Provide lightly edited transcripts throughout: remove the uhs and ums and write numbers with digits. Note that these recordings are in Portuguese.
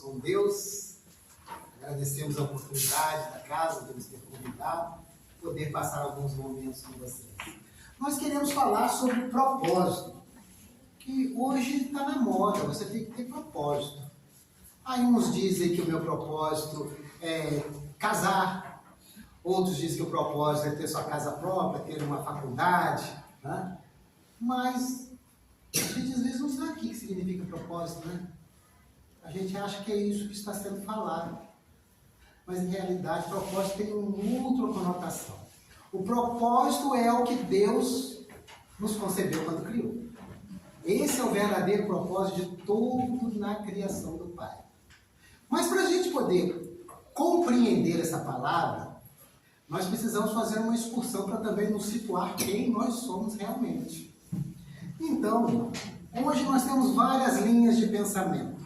com Deus, agradecemos a oportunidade da casa de nos ter convidado, poder passar alguns momentos com vocês. Nós queremos falar sobre propósito, que hoje está na moda, você tem que ter propósito. Aí uns dizem que o meu propósito é casar, outros dizem que o propósito é ter sua casa própria, ter uma faculdade, né? Mas a gente às vezes não sabe o que significa propósito, né? A gente acha que é isso que está sendo falado. Mas, em realidade, propósito tem uma outra conotação. O propósito é o que Deus nos concebeu quando criou. Esse é o verdadeiro propósito de tudo na criação do Pai. Mas, para a gente poder compreender essa palavra, nós precisamos fazer uma excursão para também nos situar quem nós somos realmente. Então, hoje nós temos várias linhas de pensamento,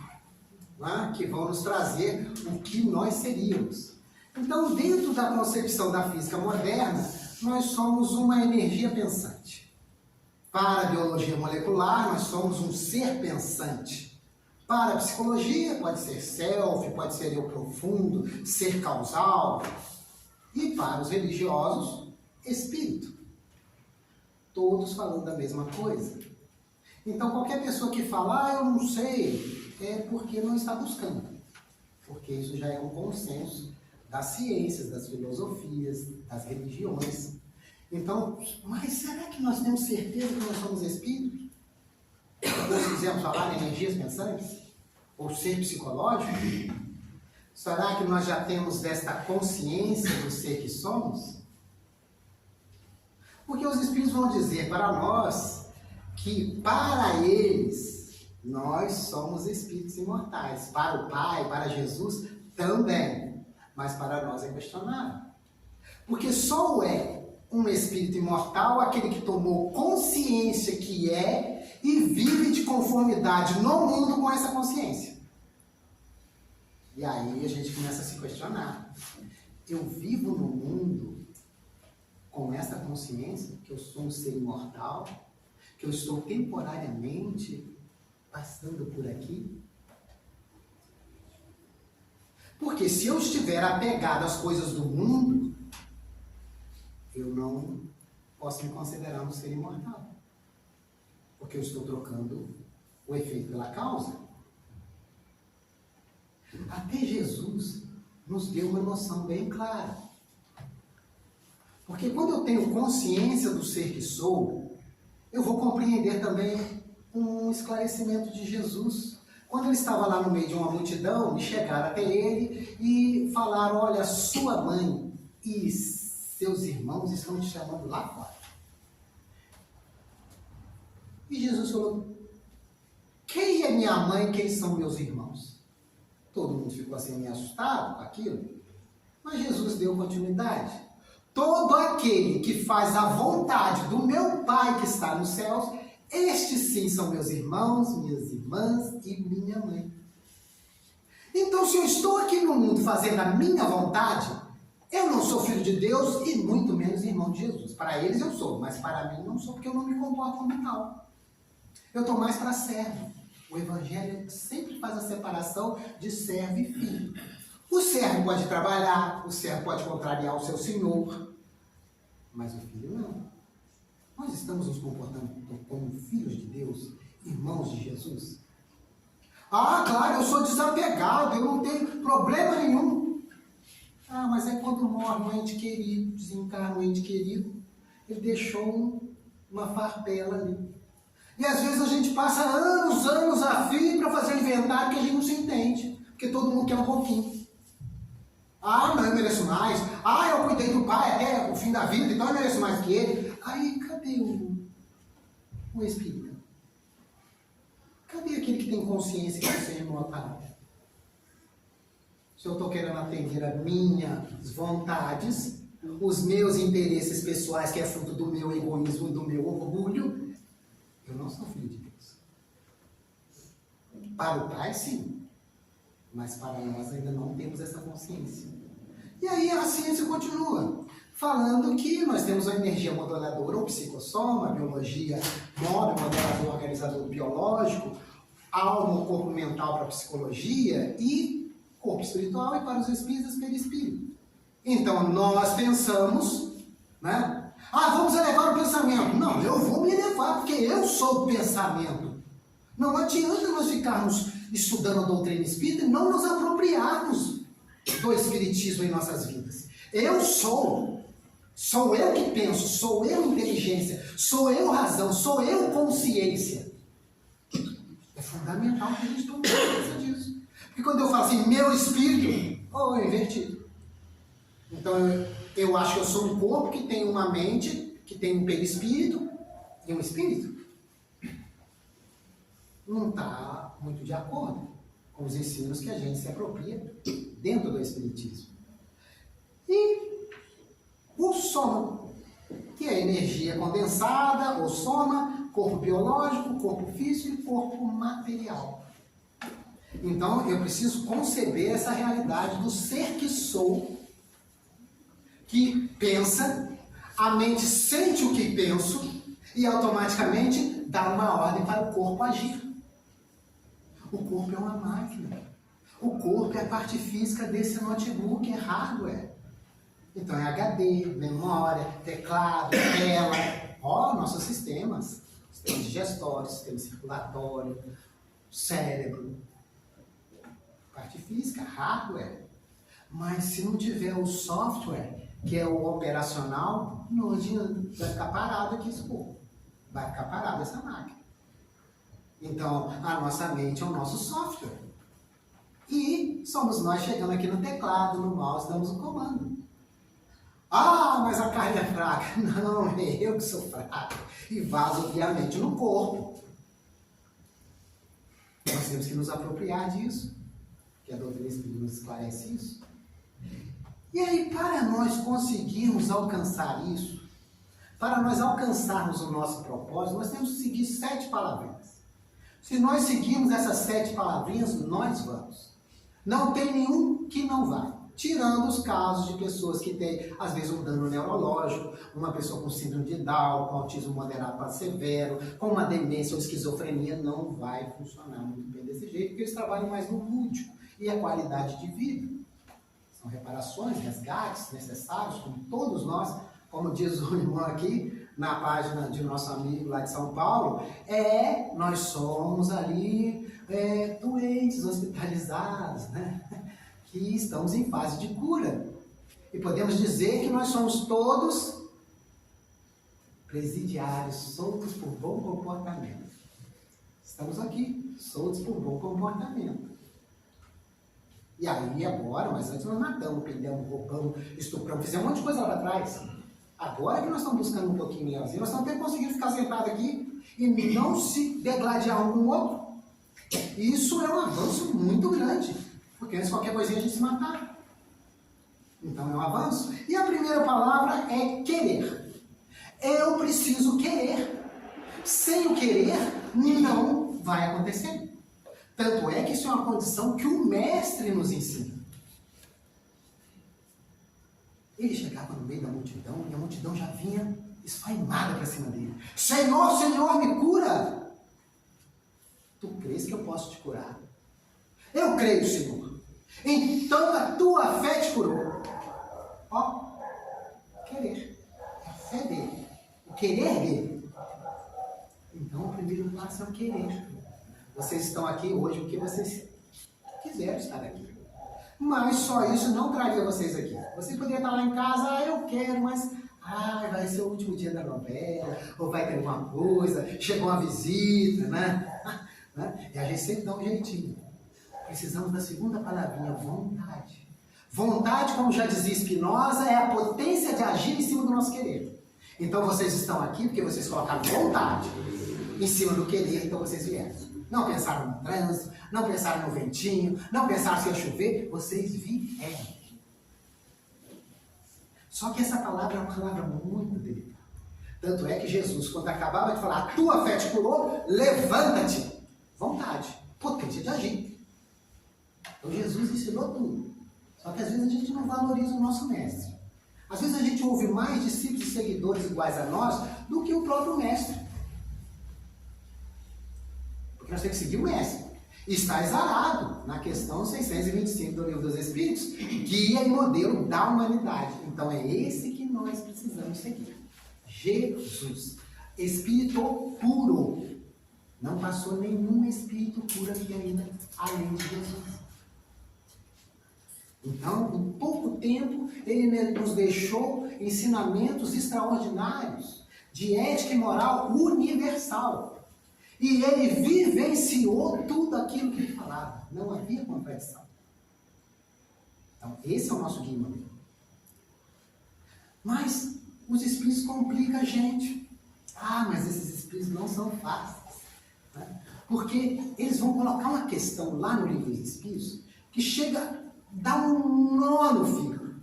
né, que vão nos trazer o que nós seríamos. Então, dentro da concepção da física moderna, nós somos uma energia pensante. Para a biologia molecular, nós somos um ser pensante. Para a psicologia, pode ser self, pode ser eu profundo, ser causal. E para os religiosos, espírito. Todos falando da mesma coisa. Então, qualquer pessoa que fala, eu não sei, é porque não está buscando. Porque isso já é um consenso das ciências, das filosofias, das religiões. Então, mas será que nós temos certeza que nós somos espíritos? Nós quisermos falar em energias pensantes? Ou ser psicológico? Será que nós já temos desta consciência do ser que somos? Porque os espíritos vão dizer para nós que para eles nós somos espíritos imortais. Para o Pai, para Jesus também. Mas para nós é questionável. Porque só é um espírito imortal aquele que tomou consciência que é e vive de conformidade no mundo com essa consciência. E aí a gente começa a se questionar. Eu vivo no mundo com essa consciência que eu sou um ser imortal, que eu estou temporariamente passando por aqui? Porque se eu estiver apegado às coisas do mundo, eu não posso me considerar um ser imortal. Porque eu estou trocando o efeito pela causa. Até Jesus nos deu uma noção bem clara. Porque quando eu tenho consciência do ser que sou, eu vou compreender também um esclarecimento de Jesus. Quando ele estava lá no meio de uma multidão, e chegaram até ele e falaram, olha, sua mãe e seus irmãos estão te chamando lá fora. E Jesus falou, quem é minha mãe e quem são meus irmãos? Todo mundo ficou assim meio assustado com aquilo, mas Jesus deu continuidade. Todo aquele que faz a vontade do meu Pai que está nos céus, estes sim são meus irmãos, minhas irmãs e minha mãe. Então, se eu estou aqui no mundo fazendo a minha vontade, eu não sou filho de Deus e muito menos irmão de Jesus. Para eles eu sou, mas para mim não sou, porque eu não me comporto como tal. Eu estou mais para servo. O Evangelho sempre faz a separação de servo e filho. O servo pode trabalhar, o servo pode contrariar o seu senhor, mas o filho não. Nós estamos nos comportando como filhos de Deus, irmãos de Jesus? Ah, claro, eu sou desapegado, eu não tenho problema nenhum. Ah, mas é quando morre um ente querido, desencarna um ente querido, ele deixou uma farpela ali. E às vezes a gente passa anos a fio para fazer um inventário que a gente não se entende, porque todo mundo quer um pouquinho. Ah, mas eu mereço mais. Ah, eu cuidei do pai até o fim da vida, então eu mereço mais que ele. Aí, cadê o espírito? Cadê aquele que tem consciência que você é imortal? Se eu estou querendo atender as minhas vontades, os meus interesses pessoais, que é fruto do meu egoísmo, do meu orgulho, eu não sou filho de Deus. Para o Pai, sim. Mas para nós ainda não temos essa consciência. E aí a ciência continua falando que nós temos a energia moduladora, ou psicossoma, a biologia móvel, modulador, organizador biológico, alma ou corpo mental para a psicologia e corpo espiritual e para os espíritos perispírito. Então, nós pensamos, né? Vamos elevar o pensamento. Não, eu vou me elevar, porque eu sou o pensamento. Não adianta nós ficarmos estudando a doutrina espírita e não nos apropriarmos do espiritismo em nossas vidas. Eu sou eu que penso, sou eu inteligência, sou eu razão, sou eu consciência. É fundamental que a gente tome consciência disso. Porque quando eu falo assim, meu espírito, é invertido. Então eu acho que eu sou um corpo que tem uma mente, que tem um perispírito e um espírito. Não está muito de acordo com os ensinos que a gente se apropria dentro do espiritismo. E o soma, que é energia condensada, ou soma, corpo biológico, corpo físico e corpo material. Então, eu preciso conceber essa realidade do ser que sou, que pensa, a mente sente o que penso e automaticamente dá uma ordem para o corpo agir. O corpo é uma máquina. O corpo é a parte física desse notebook, é hardware. Então é HD, memória, teclado, tela, nossos sistemas. Sistema digestório, sistema circulatório, cérebro. Parte física, hardware. Mas se não tiver o software, que é o operacional, não adianta, vai ficar parado aqui esse corpo. Vai ficar parado essa máquina. Então, a nossa mente é o nosso software. E somos nós chegando aqui no teclado, no mouse, damos o comando. Mas a carne é fraca. Não, é eu que sou fraco. E vaso, obviamente, no corpo. Nós temos que nos apropriar disso. Que a doutrina espírita nos esclarece isso. E aí, para nós conseguirmos alcançar isso, para nós alcançarmos o nosso propósito, nós temos que seguir 7 palavrinhas. Se nós seguirmos essas 7 palavrinhas, nós vamos. Não tem nenhum que não vai. Tirando os casos de pessoas que têm, às vezes, um dano neurológico, uma pessoa com síndrome de Down, com autismo moderado para severo, com uma demência ou esquizofrenia, não vai funcionar muito bem desse jeito, porque eles trabalham mais no lúdico e a qualidade de vida. São reparações, resgates necessários, como todos nós, como diz o irmão aqui, na página de nosso amigo lá de São Paulo, nós somos ali doentes, hospitalizados, né? Que estamos em fase de cura. E podemos dizer que nós somos todos presidiários, soltos por bom comportamento. Estamos aqui, soltos por bom comportamento. E aí agora, mas antes nós matamos, prendemos, roubamos, estupramos, fizemos um monte de coisa lá atrás. Agora que nós estamos buscando um pouquinho melhorzinho, nós estamos até conseguindo ficar sentados aqui e não se degladiar um com o outro. Isso é um avanço muito grande, porque antes qualquer coisinha a gente se matava. Então é um avanço. E a primeira palavra é querer. Eu preciso querer. Sem o querer, não vai acontecer. Tanto é que isso é uma condição que o mestre nos ensina. Ele chegava no meio da multidão e a multidão já vinha esfaimada para cima dele. Senhor, Senhor, me cura! Tu crês que eu posso te curar? Eu creio, Senhor. Então a tua fé te curou. Querer. É a fé dele. O querer dele. Então o primeiro passo é o querer. Vocês estão aqui hoje porque vocês quiseram estar aqui. Mas só isso não traria vocês aqui. Vocês poderiam estar lá em casa, eu quero, mas vai ser o último dia da novela, ou vai ter alguma coisa, chegou uma visita, né? E a gente sempre dá um jeitinho. Precisamos da segunda palavrinha, vontade. Vontade, como já dizia Spinoza, é a potência de agir em cima do nosso querer. Então vocês estão aqui porque vocês colocaram vontade em cima do querer, então vocês vieram. Não pensaram no trânsito, não pensaram no ventinho, não pensaram se ia chover, vocês vieram. Só que essa palavra é uma palavra muito delicada. Tanto é que Jesus, quando acabava de falar, a tua fé te curou, levanta-te. Vontade, potência de agir. Então Jesus ensinou tudo. Só que às vezes a gente não valoriza o nosso mestre. Às vezes a gente ouve mais discípulos e seguidores iguais a nós do que o próprio mestre. Porque nós temos que seguir o mestre. Está exarado na questão 625 do Livro dos Espíritos, guia e modelo da humanidade. Então é esse que nós precisamos seguir. Jesus, Espírito puro. Não passou nenhum Espírito puro aqui ainda, além de Jesus. Então, em pouco tempo, ele nos deixou ensinamentos extraordinários de ética e moral universal. E ele vivenciou tudo aquilo que ele falava. Não havia contradição. Então, esse é o nosso guia. Mas os espíritos complicam a gente. Ah, mas esses espíritos não são fáceis. Né? Porque eles vão colocar uma questão lá no Livro dos Espíritos que chega a dar um nó no fígado.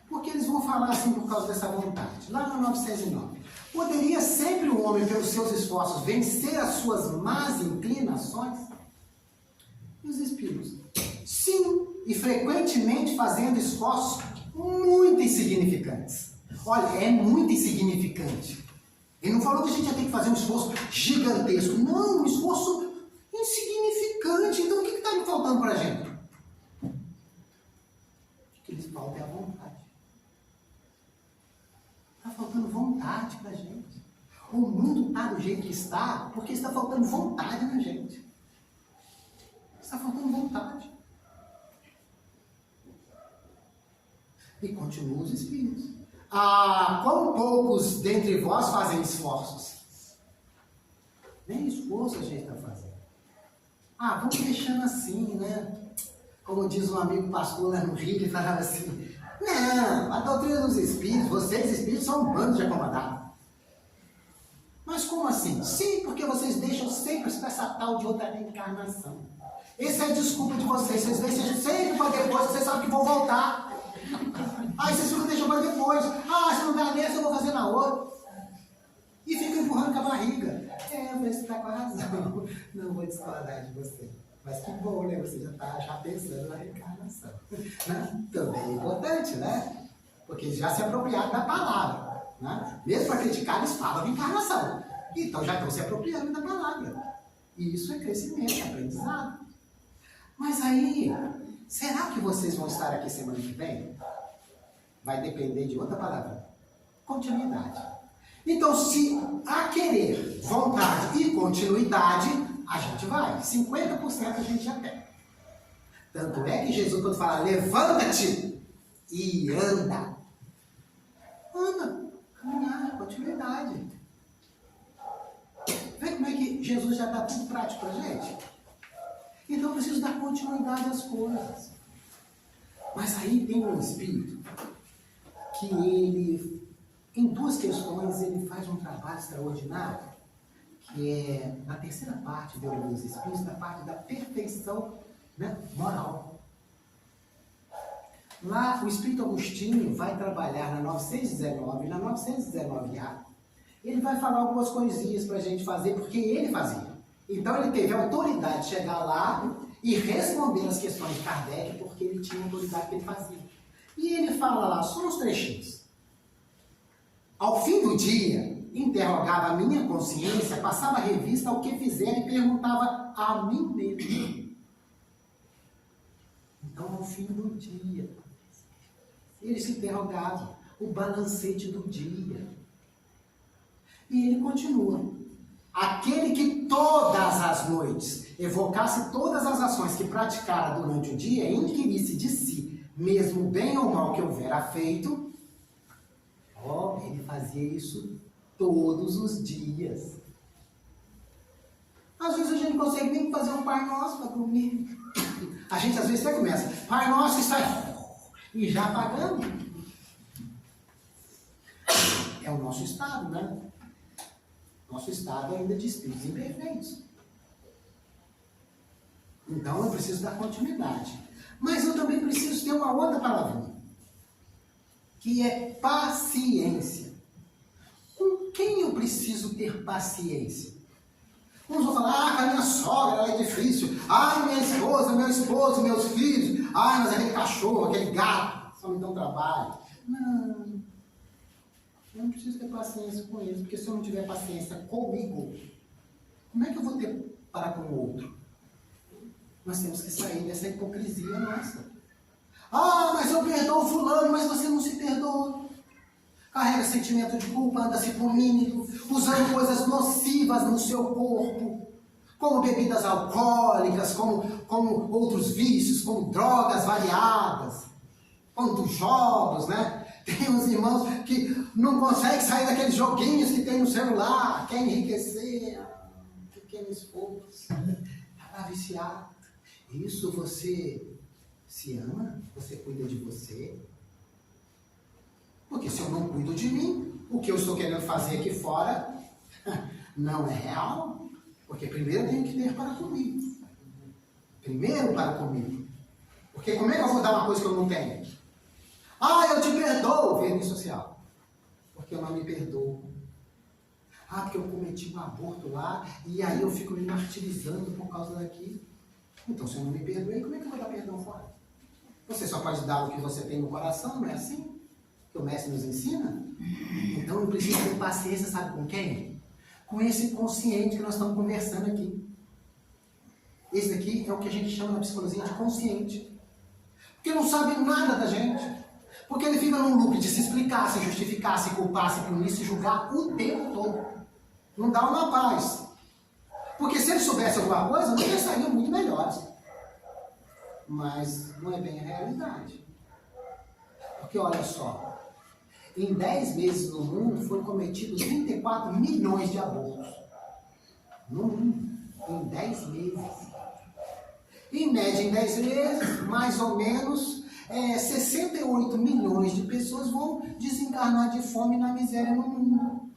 Porque eles vão falar assim por causa dessa vontade. Lá no 909. Poderia sempre o homem, pelos seus esforços, vencer as suas más inclinações? E os espíritos? Sim, e frequentemente fazendo esforços muito insignificantes. Olha, é muito insignificante. Ele não falou que a gente ia ter que fazer um esforço gigantesco. Não, um esforço insignificante. Então o que está me faltando para a gente? O que lhes falta é a vontade. Está faltando vontade para a gente. O mundo está do jeito que está porque está faltando vontade na gente. Está faltando vontade. E continuam os espíritos. Ah, quão poucos dentre vós fazem esforços? Nem esforço a gente está fazendo. Ah, vamos deixando assim, né? Como diz um amigo pastor lá no Rio, ele falava assim: não, a doutrina dos espíritos, vocês espíritos são um bando de acomodados. Mas como assim? Sim, porque vocês deixam sempre para essa tal de outra reencarnação. Essa é a desculpa de vocês. Vocês deixam sempre para depois, vocês sabem que vão voltar. Aí vocês ficam deixando para depois. Ah, se não dá nessa, eu vou fazer na outra. E ficam empurrando com a barriga. Você está com a razão. Não vou discordar de você. Mas que bom, né? Você já está pensando na reencarnação. Né? Também é importante, né? Porque já se apropriaram da palavra. Né? Mesmo para criticar, eles falam de encarnação. Então já estão se apropriando da palavra. E isso é crescimento, é aprendizado. Mas aí, será que vocês vão estar aqui semana que vem? Vai depender de outra palavra. Continuidade. Então, se há querer, vontade e continuidade, a gente vai. 50% a gente já tem. Tanto é que Jesus, quando fala, levanta-te e anda. Anda, caminhar, continuidade. Vê como é que Jesus já dá tudo prático para a gente? Então eu preciso dar continuidade às coisas. Mas aí tem um espírito que ele, em duas questões, ele faz um trabalho extraordinário, que é na terceira parte do Livro dos Espíritos, na parte da perfeição, né, moral. Lá o Espírito Agostinho vai trabalhar na 919 e na 919A. Ele vai falar algumas coisinhas para a gente fazer, porque ele fazia. Então ele teve a autoridade de chegar lá e responder as questões de Kardec, porque ele tinha a autoridade que ele fazia. E ele fala lá, só uns trechinhos. Ao fim do dia, interrogava a minha consciência, passava a revista ao que fizera e perguntava a mim mesmo. Então, ao fim do dia, ele se interrogava, o balancete do dia. E ele continua. Aquele que todas as noites evocasse todas as ações que praticara durante o dia e inquirisse de si, mesmo bem ou mal que houvera feito, ele fazia isso todos os dias. Às vezes a gente não consegue nem fazer um Pai Nosso para dormir. A gente às vezes até começa, Pai Nosso, e sai, e já apagamos. É o nosso estado, né? Nosso estado ainda de espíritos imperfeitos. Então eu preciso dar continuidade. Mas eu também preciso ter uma outra palavrinha, que é paciência. Com quem eu preciso ter paciência? Uns vão falar, a minha sogra, ela é difícil. Minha esposa, meu esposo, meus filhos. Mas aquele cachorro, aquele gato, só me dão trabalho. Não. Eu não preciso ter paciência com eles, porque se eu não tiver paciência comigo, como é que eu vou ter para com o outro? Nós temos que sair dessa hipocrisia nossa. Ah, mas eu perdoo fulano, mas você não se perdoa. Carrega sentimento de culpa, anda se punindo, usando coisas nocivas no seu corpo, como bebidas alcoólicas, como outros vícios, como drogas variadas, como jogos, né? Tem uns irmãos que não conseguem sair daqueles joguinhos que tem no celular, quer enriquecer, pequeno esforço, está viciado. Isso você se ama? Você cuida de você? Porque se eu não cuido de mim, o que eu estou querendo fazer aqui fora não é real. Porque primeiro eu tenho que ter para comigo. Primeiro para comigo. Porque como é que eu vou dar uma coisa que eu não tenho? Ah, eu te perdoo, verme social. Porque eu não me perdoo. Ah, porque eu cometi um aborto lá e aí eu fico me martirizando por causa daquilo. Então, se eu não me perdoei, como é que eu vou dar perdão fora? Você só pode dar o que você tem no coração, não é assim? Que o mestre nos ensina? Então, eu preciso ter paciência, sabe com quem? Com esse consciente que nós estamos conversando aqui. Esse daqui é o que a gente chama na psicologia de consciente. Porque não sabe nada da gente. Porque ele fica num loop de se explicar, se justificar, se culpar, se punir, se julgar o tempo todo. Não dá uma paz. Porque se ele soubesse alguma coisa, não ia sair muito melhores. Mas não é bem a realidade. Porque olha só, em 10 meses no mundo foram cometidos 34 milhões de abortos. No mundo, em 10 meses. Em média, em 10 meses, mais ou menos, 68 milhões de pessoas vão desencarnar de fome e na miséria no mundo.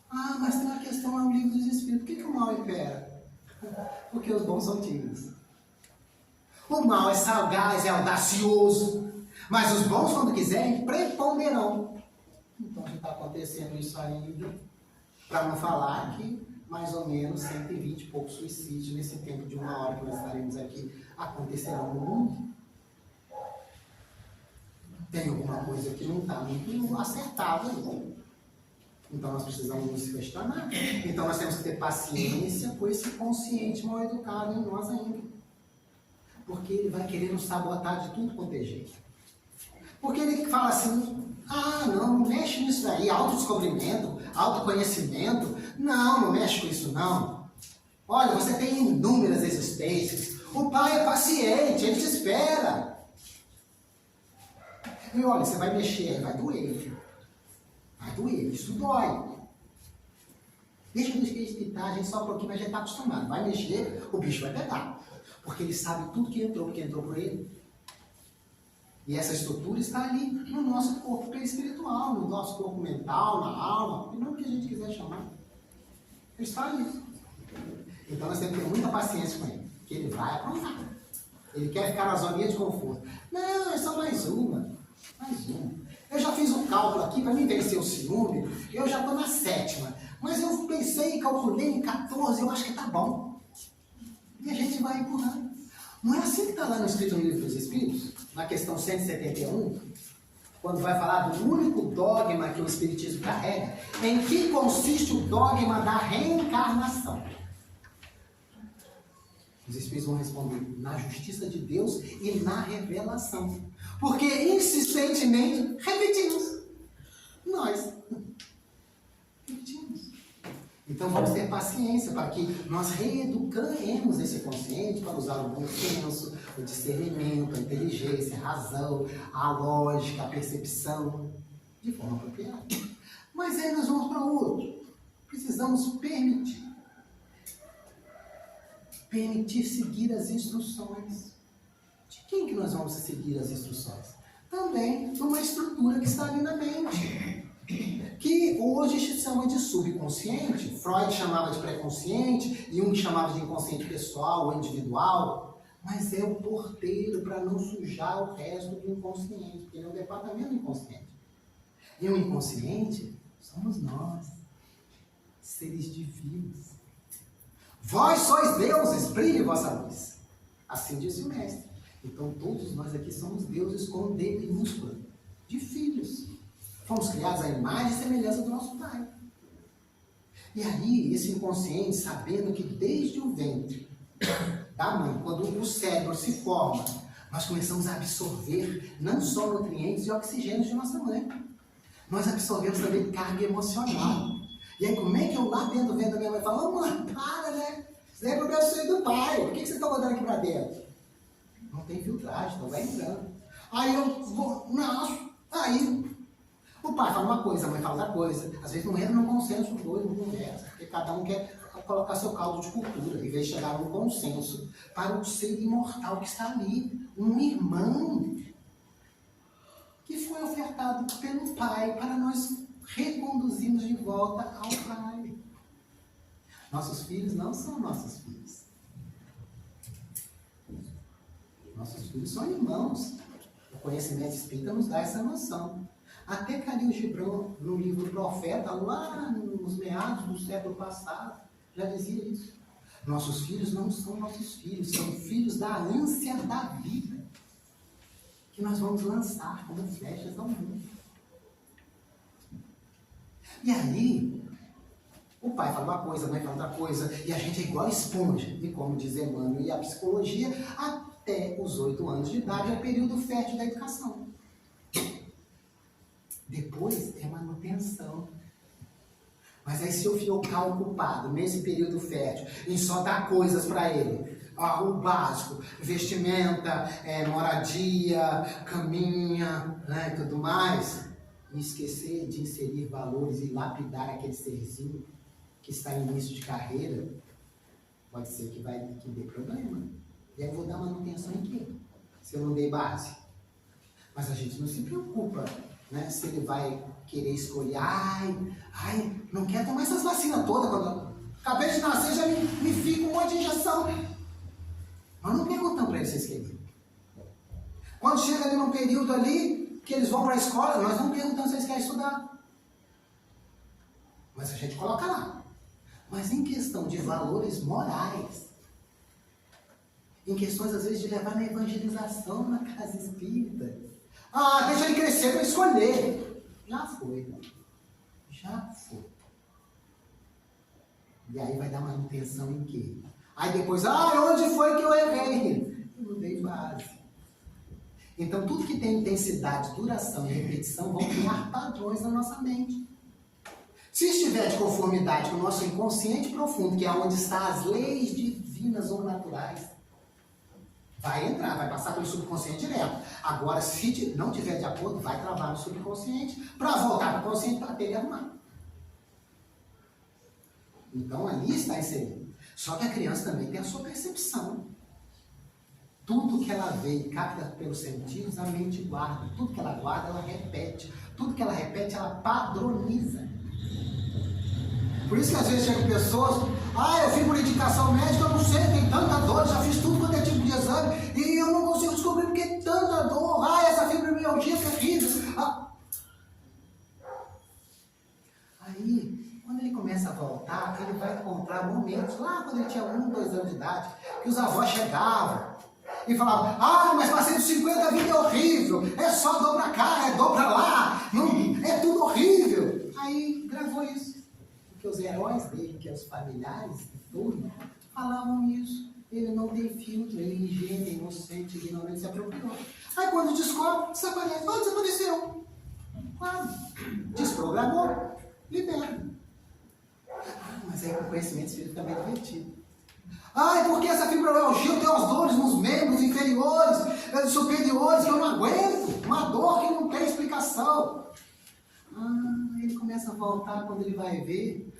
Ah, mas tem uma questão no livro dos Espíritos. Por que o mal impera? Porque os bons são tímidos. O mal é sagaz, é audacioso. Mas os bons, quando quiserem, preponderão. Então, está acontecendo isso ainda. Para não falar que mais ou menos 120 e poucos suicídios nesse tempo de 1 hora que nós estaremos aqui acontecerão no mundo. Tem alguma coisa que não está muito acertada. Então nós precisamos nos questionar. Então nós temos que ter paciência com esse consciente mal educado em nós ainda. Porque ele vai querer nos sabotar de tudo quanto é jeito. Porque ele fala assim, ah, não mexe nisso aí, autodescobrimento, autoconhecimento, não mexe com isso não. Olha, você tem inúmeras existências, o pai é paciente, ele te espera. E olha, você vai mexer, vai doer, filho. Vai doer, isso dói. Deixa no espírito, a gente só um pouquinho, mas a gente está acostumado. Vai mexer, o bicho vai pegar. Porque ele sabe tudo que entrou por ele. E essa estrutura está ali no nosso corpo espiritual, no nosso corpo mental, na alma, e não o que a gente quiser chamar. Ele está ali. Então nós temos que ter muita paciência com ele, que ele vai aprontar. Ele quer ficar na zoninha de conforto. Não, é só mais uma. Mais uma. Eu já fiz um cálculo aqui, para mim vencer o ciúme, eu já estou na 7ª. Mas eu pensei e calculei em 14, eu acho que está bom. E a gente vai empurrando. Não é assim que está lá no escrito no Livro dos Espíritos? Na questão 171, quando vai falar do único dogma que o Espiritismo carrega, em que consiste o dogma da reencarnação? Os Espíritos vão responder na justiça de Deus e na revelação. Porque insistentemente repetimos. Nós repetimos. Então vamos ter paciência para que nós reeduquemos esse consciente para usar o bom senso, o discernimento, a inteligência, a razão, a lógica, a percepção, de forma apropriada. Mas aí nós vamos para outro. Precisamos permitir. Permitir seguir as instruções. De quem que nós vamos seguir as instruções? Também de uma estrutura que está ali na mente. Que hoje se chama de subconsciente, Freud chamava de pré-consciente, Jung chamava de inconsciente pessoal ou individual, mas é o porteiro para não sujar o resto do inconsciente, porque ele é um departamento inconsciente. E o inconsciente somos nós, seres divinos. Vós sois deuses, brilhe vossa luz. Assim disse o mestre. Então todos nós aqui somos deuses com D minúscula, de filhos. Fomos criados à imagem e semelhança do nosso Pai. E aí, esse inconsciente, sabendo que desde o ventre da mãe, quando o cérebro se forma, nós começamos a absorver não só nutrientes e oxigênios de nossa mãe. Nós absorvemos também carga emocional. E aí, como é que eu lá dentro vendo a minha mãe falando, ô mãe, para, né? Isso é problema seu e do pai. Por que você está mandando aqui para dentro? Não tem filtragem, então vai entrando. Aí eu vou, não, aí o pai fala uma coisa, a mãe fala outra coisa. Às vezes não entra no consenso os dois, não conversa, porque cada um quer colocar seu caldo de cultura, em vez de chegar a um consenso para o ser imortal que está ali, um irmão que foi ofertado pelo pai para nós reconduzirmos de volta ao pai. Nossos filhos não são nossos filhos. Nossos filhos são irmãos. O conhecimento espírita nos dá essa noção. Até Khalil Gibran, no livro Profeta, lá nos meados do século passado, já dizia isso. Nossos filhos não são nossos filhos, são filhos da ânsia da vida, que nós vamos lançar como flechas ao mundo. E aí, o pai fala uma coisa, a mãe fala outra coisa, e a gente é igual esponja. E como diz Emmanuel e a psicologia, até os 8 anos de idade é o período fértil da educação. Depois é manutenção. Mas aí se eu ficar ocupado nesse período fértil em só dar coisas para ele, o básico, vestimenta, moradia, caminha, né, e tudo mais, e esquecer de inserir valores e lapidar aquele serzinho que está em início de carreira, pode ser que dê problema. E aí eu vou dar manutenção em quê? Se eu não dei base. Mas a gente não se preocupa, né? Se ele vai querer escolher, não quero tomar essas vacinas todas, quando eu acabei de nascer já me fica um monte de injeção. Nós não perguntamos para eles se eles queriam. Quando chega ali num período ali, que eles vão para a escola, nós não perguntamos se eles querem estudar. Mas a gente coloca lá. Mas em questão de valores morais, em questões às vezes de levar na evangelização na casa espírita, deixa ele crescer para escolher. Já foi. E aí vai dar manutenção em quê? Aí depois, onde foi que eu errei? Eu não dei base. Então tudo que tem intensidade, duração e repetição vão criar padrões na nossa mente. Se estiver de conformidade com o nosso inconsciente profundo, que é onde estão as leis divinas ou naturais, vai entrar, vai passar pelo subconsciente direto. Agora, se não tiver de acordo, vai travar no subconsciente, para voltar para o consciente, para ter e arrumar. Então, ali está inserido. Só que a criança também tem a sua percepção. Tudo que ela vê e capta pelos sentidos, a mente guarda. Tudo que ela guarda, ela repete. Tudo que ela repete, ela padroniza. Por isso que às vezes chegam pessoas, eu fui por indicação médica, eu não sei, tem tanta dor, já fiz tudo quanto é tipo de exame, e eu não consigo descobrir porque tem tanta dor, essa fibromialgia é terrível. Aí, quando ele começa a voltar, ele vai encontrar momentos, lá quando ele tinha 1, 2 anos de idade, que os avós chegavam e falavam, mas passei dos 50, a vida é horrível, é só dor pra cá, é dor pra lá, é tudo horrível. Aí gravou isso. Porque os heróis dele, que é os familiares de turno, falavam isso. Ele não tem filtro, ele é ingênuo, inocente, ignorante, se apropriou. Aí quando descobre, desaparece. Desapareceu. Claro. Desprogramou, libera. Mas aí o conhecimento espírita também é divertido. Porque essa fibromialgia tem as dores nos membros inferiores, superiores, que eu não aguento. Uma dor que não tem explicação. Ele começa a voltar quando ele vai ver,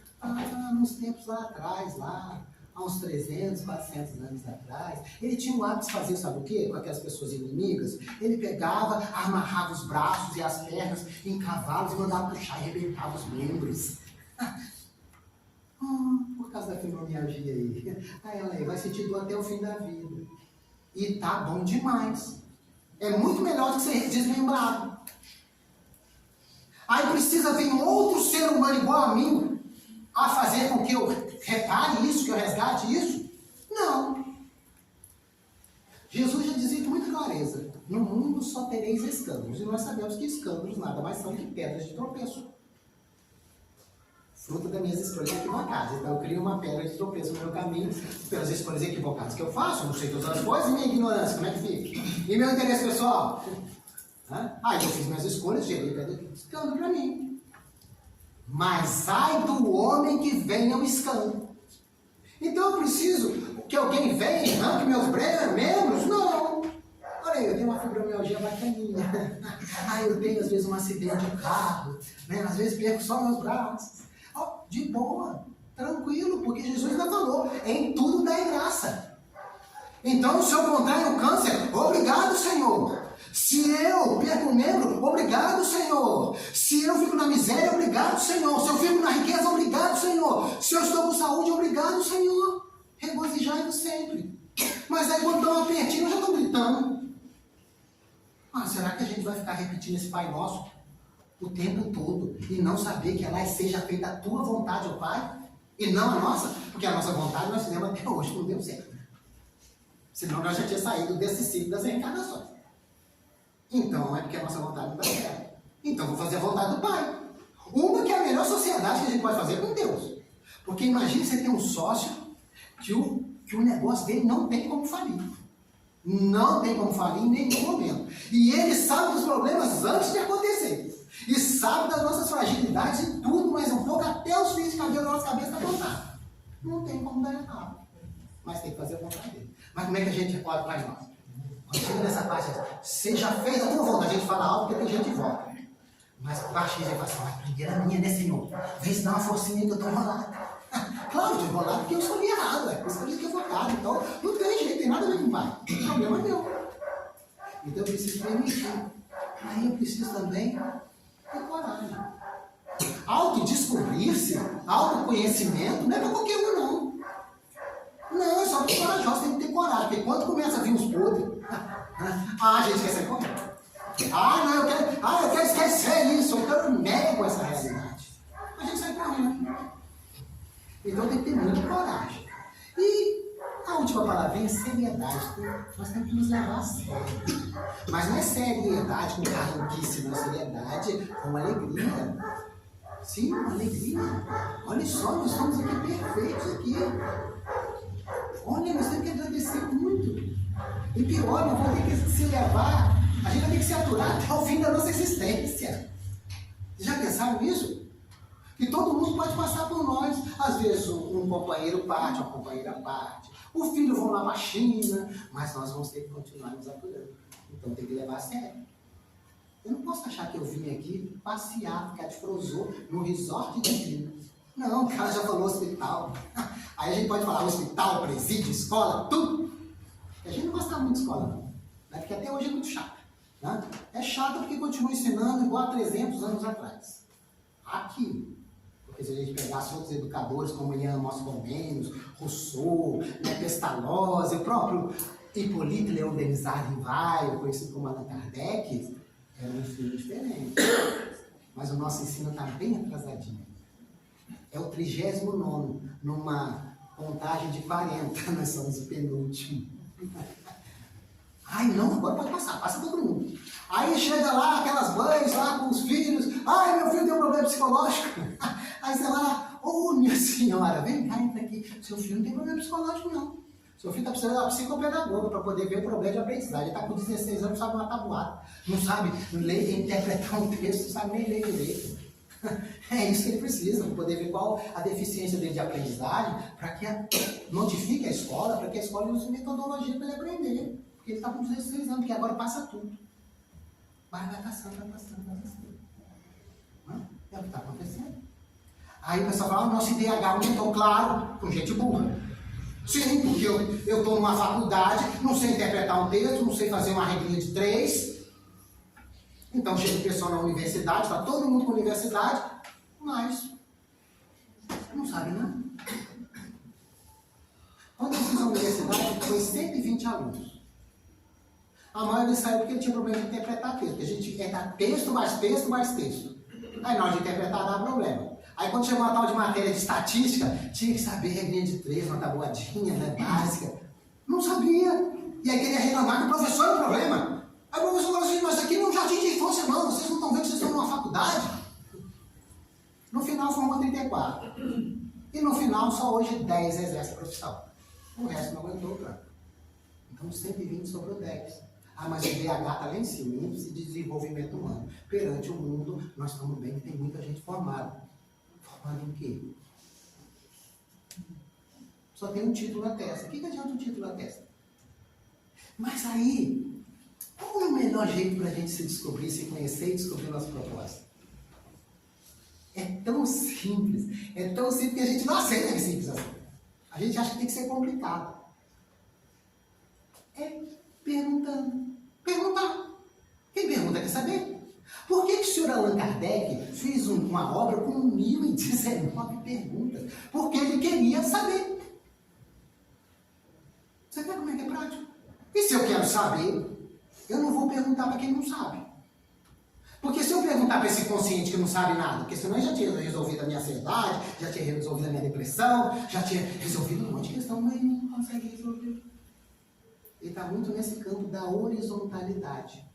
nos tempos lá atrás, há uns 300, 400 anos atrás, ele tinha o hábito de fazer, sabe o quê? Com aquelas pessoas inimigas, ele pegava, amarrava os braços e as pernas em cavalos e mandava puxar e arrebentava os membros. Por causa da fibromialgia aí. Aí ela vai sentir dor até o fim da vida. E tá bom demais. É muito melhor do que ser desmembrado. Aí precisa vir outro ser humano igual a mim a fazer com que eu repare isso, que eu resgate isso? Não. Jesus já dizia com muita clareza, no mundo só tereis escândalos. E nós sabemos que escândalos nada mais são que pedras de tropeço. Fruto das minhas escolhas equivocadas. Então eu crio uma pedra de tropeço no meu caminho pelas escolhas equivocadas que eu faço. Eu não sei todas as coisas e minha ignorância, como é que fica? E meu interesse pessoal? Aí eu fiz minhas escolhas, gerei pedra de escândalo para mim. Mas ai do homem que venha o escândalo. Então eu preciso que alguém venha e arranque meus membros? Não. Olha aí, eu tenho uma fibromialgia bacaninha. Eu tenho às vezes um acidente de carro, né? Às vezes perco só meus braços. De boa, tranquilo, porque Jesus ainda falou, em tudo dá graça. Então, se eu contrair o câncer, obrigado, Senhor. Se eu perco um membro, obrigado, Senhor. Se eu fico na miséria, obrigado, Senhor. Se eu fico na riqueza, obrigado, Senhor. Se eu estou com saúde, obrigado, Senhor. Regozijai-vos sempre. Mas aí quando dá uma apertinho, eu já estou gritando. Será que a gente vai ficar repetindo esse Pai Nosso o tempo todo e não saber que lá seja feita a tua vontade, ó Pai, e não a nossa? Porque a nossa vontade nós fizemos até hoje, não deu certo. Senão nós já tínhamos saído desse ciclo das reencarnações. Então é porque a nossa vontade não dá certo. Então vou fazer a vontade do Pai. Uma que é a melhor sociedade que a gente pode fazer com Deus. Porque imagine você ter um sócio que o negócio dele não tem como falir. Não tem como falir em nenhum momento. E ele sabe dos problemas antes de acontecer. E sabe das nossas fragilidades e tudo, mas um pouco até os fios de cabelo da nossa cabeça está contado. Não tem como dar errado. Mas tem que fazer a vontade dele. Mas como é que a gente pode para nós? Quando chega nessa parte, seja feita a tua vontade, a gente fala algo porque tem gente que volta. Mas baixinho a gente fala assim, mas primeiro a minha, né, Senhor? Vê se dá uma forcinha que eu estou enrolado. Claro, eu estou enrolado porque eu escolhi errado, eu escolhi equivocado. Então, não tem jeito, tem nada a ver com o Pai. O problema é meu. Então eu preciso permitir. Aí eu preciso também ter coragem. Autodescobrir-se, autoconhecimento, não é para qualquer um, não. Não, é só para os corajosos, tem que ter coragem. Porque quando começa a vir os podres, a gente quer sair correndo. Não, eu quero esquecer isso, então eu nego essa realidade. A gente sai correndo. Então tem que ter muita coragem. E a última palavrinha é seriedade. Nós temos que nos levar a sério. Mas não é seriedade com carranquice, não é seriedade com alegria. Sim, uma alegria. Olha só, nós estamos aqui perfeitos aqui. Olha, nós temos que agradecer muito. E pior, nós vamos ter que se levar, a gente vai ter que se aturar até o fim da nossa existência. Já pensaram nisso? Que todo mundo pode passar por nós. Às vezes um companheiro parte, uma companheira parte. O filho vão lá para a China, mas nós vamos ter que continuar nos apurando. Então tem que levar a sério. Eu não posso achar que eu vim aqui passear, ficar de frozô no resort divino. Não, o cara já falou hospital. Aí a gente pode falar hospital, presídio, escola, tudo. A gente não gosta muito de escola, não. Porque até hoje é muito chato. Né? É chato porque continua ensinando igual há 300 anos atrás. Aqui. Porque se a gente pegasse outros educadores como Ian Moscomenos, Rousseau, Pestalozzi, o próprio Hippolyte Léon Denis Rivail, conhecido como Allan Kardec, era um ensino diferente. Mas o nosso ensino está bem atrasadinho. É o 39º, numa contagem de 40, nós somos o penúltimo. Ai, não, agora pode passar, passa todo mundo. Aí chega lá, aquelas mães lá com os filhos, ai, meu filho tem um problema psicológico. Aí você lá, minha senhora, vem cá, entra aqui. Seu filho não tem problema psicológico, não. Seu filho está precisando da psicopedagoga para poder ver o problema de aprendizagem. Ele está com 16 anos, não sabe uma tabuada, não sabe ler, interpretar um texto, não sabe nem ler direito. É isso que ele precisa, para poder ver qual a deficiência dele de aprendizagem, para que notifique a escola, para que a escola use metodologia para ele aprender. Porque ele está com 16 anos, porque agora passa tudo. Vai passando. É o que está acontecendo. Aí o pessoal fala, nosso IDH aumentou, claro, com gente burra. Sim, porque eu estou numa faculdade, não sei interpretar um texto, não sei fazer uma regrinha de 3. Então chega o pessoal na universidade, está todo mundo com universidade, mas não sabe nada. Quando eu fiz a universidade, foi 120 alunos. A maioria saiu porque tinha problema de interpretar texto. Porque a gente era texto mais texto mais texto. Aí na hora de interpretar dava problema. Aí quando chegou uma tal de matéria de estatística, tinha que saber regrinha de 3, uma tabuadinha, né, básica. Não sabia. E aí queria reclamar que o professor era o problema. Aí o professor falou assim, mas aqui não é um jardim de infância não, vocês não estão vendo que vocês estão numa faculdade? No final formou 34. E no final só hoje 10 exerce a profissão. O resto não aguentou o plano. Então 120 sobrou 10. Ah, mas o DH está lá em cima, índice de desenvolvimento humano. Perante o mundo, nós estamos bem que tem muita gente formada. Formada em quê? Só tem um título na testa. O que adianta um título na testa? Mas aí, qual é o melhor jeito para a gente se descobrir, se conhecer e descobrir nosso propósito? É tão simples que a gente não aceita que é simples assim. A gente acha que tem que ser complicado. É perguntando. Perguntar. Quem pergunta quer saber. Por que o senhor Allan Kardec fez uma obra com 1019 perguntas? Porque ele queria saber. Você vê como é que é prático? E se eu quero saber, eu não vou perguntar para quem não sabe. Porque se eu perguntar para esse consciente que não sabe nada, porque senão eu já tinha resolvido a minha ansiedade, já tinha resolvido a minha depressão, já tinha resolvido um monte de questão, mas ele não consegue resolver. Ele está muito nesse campo da horizontalidade.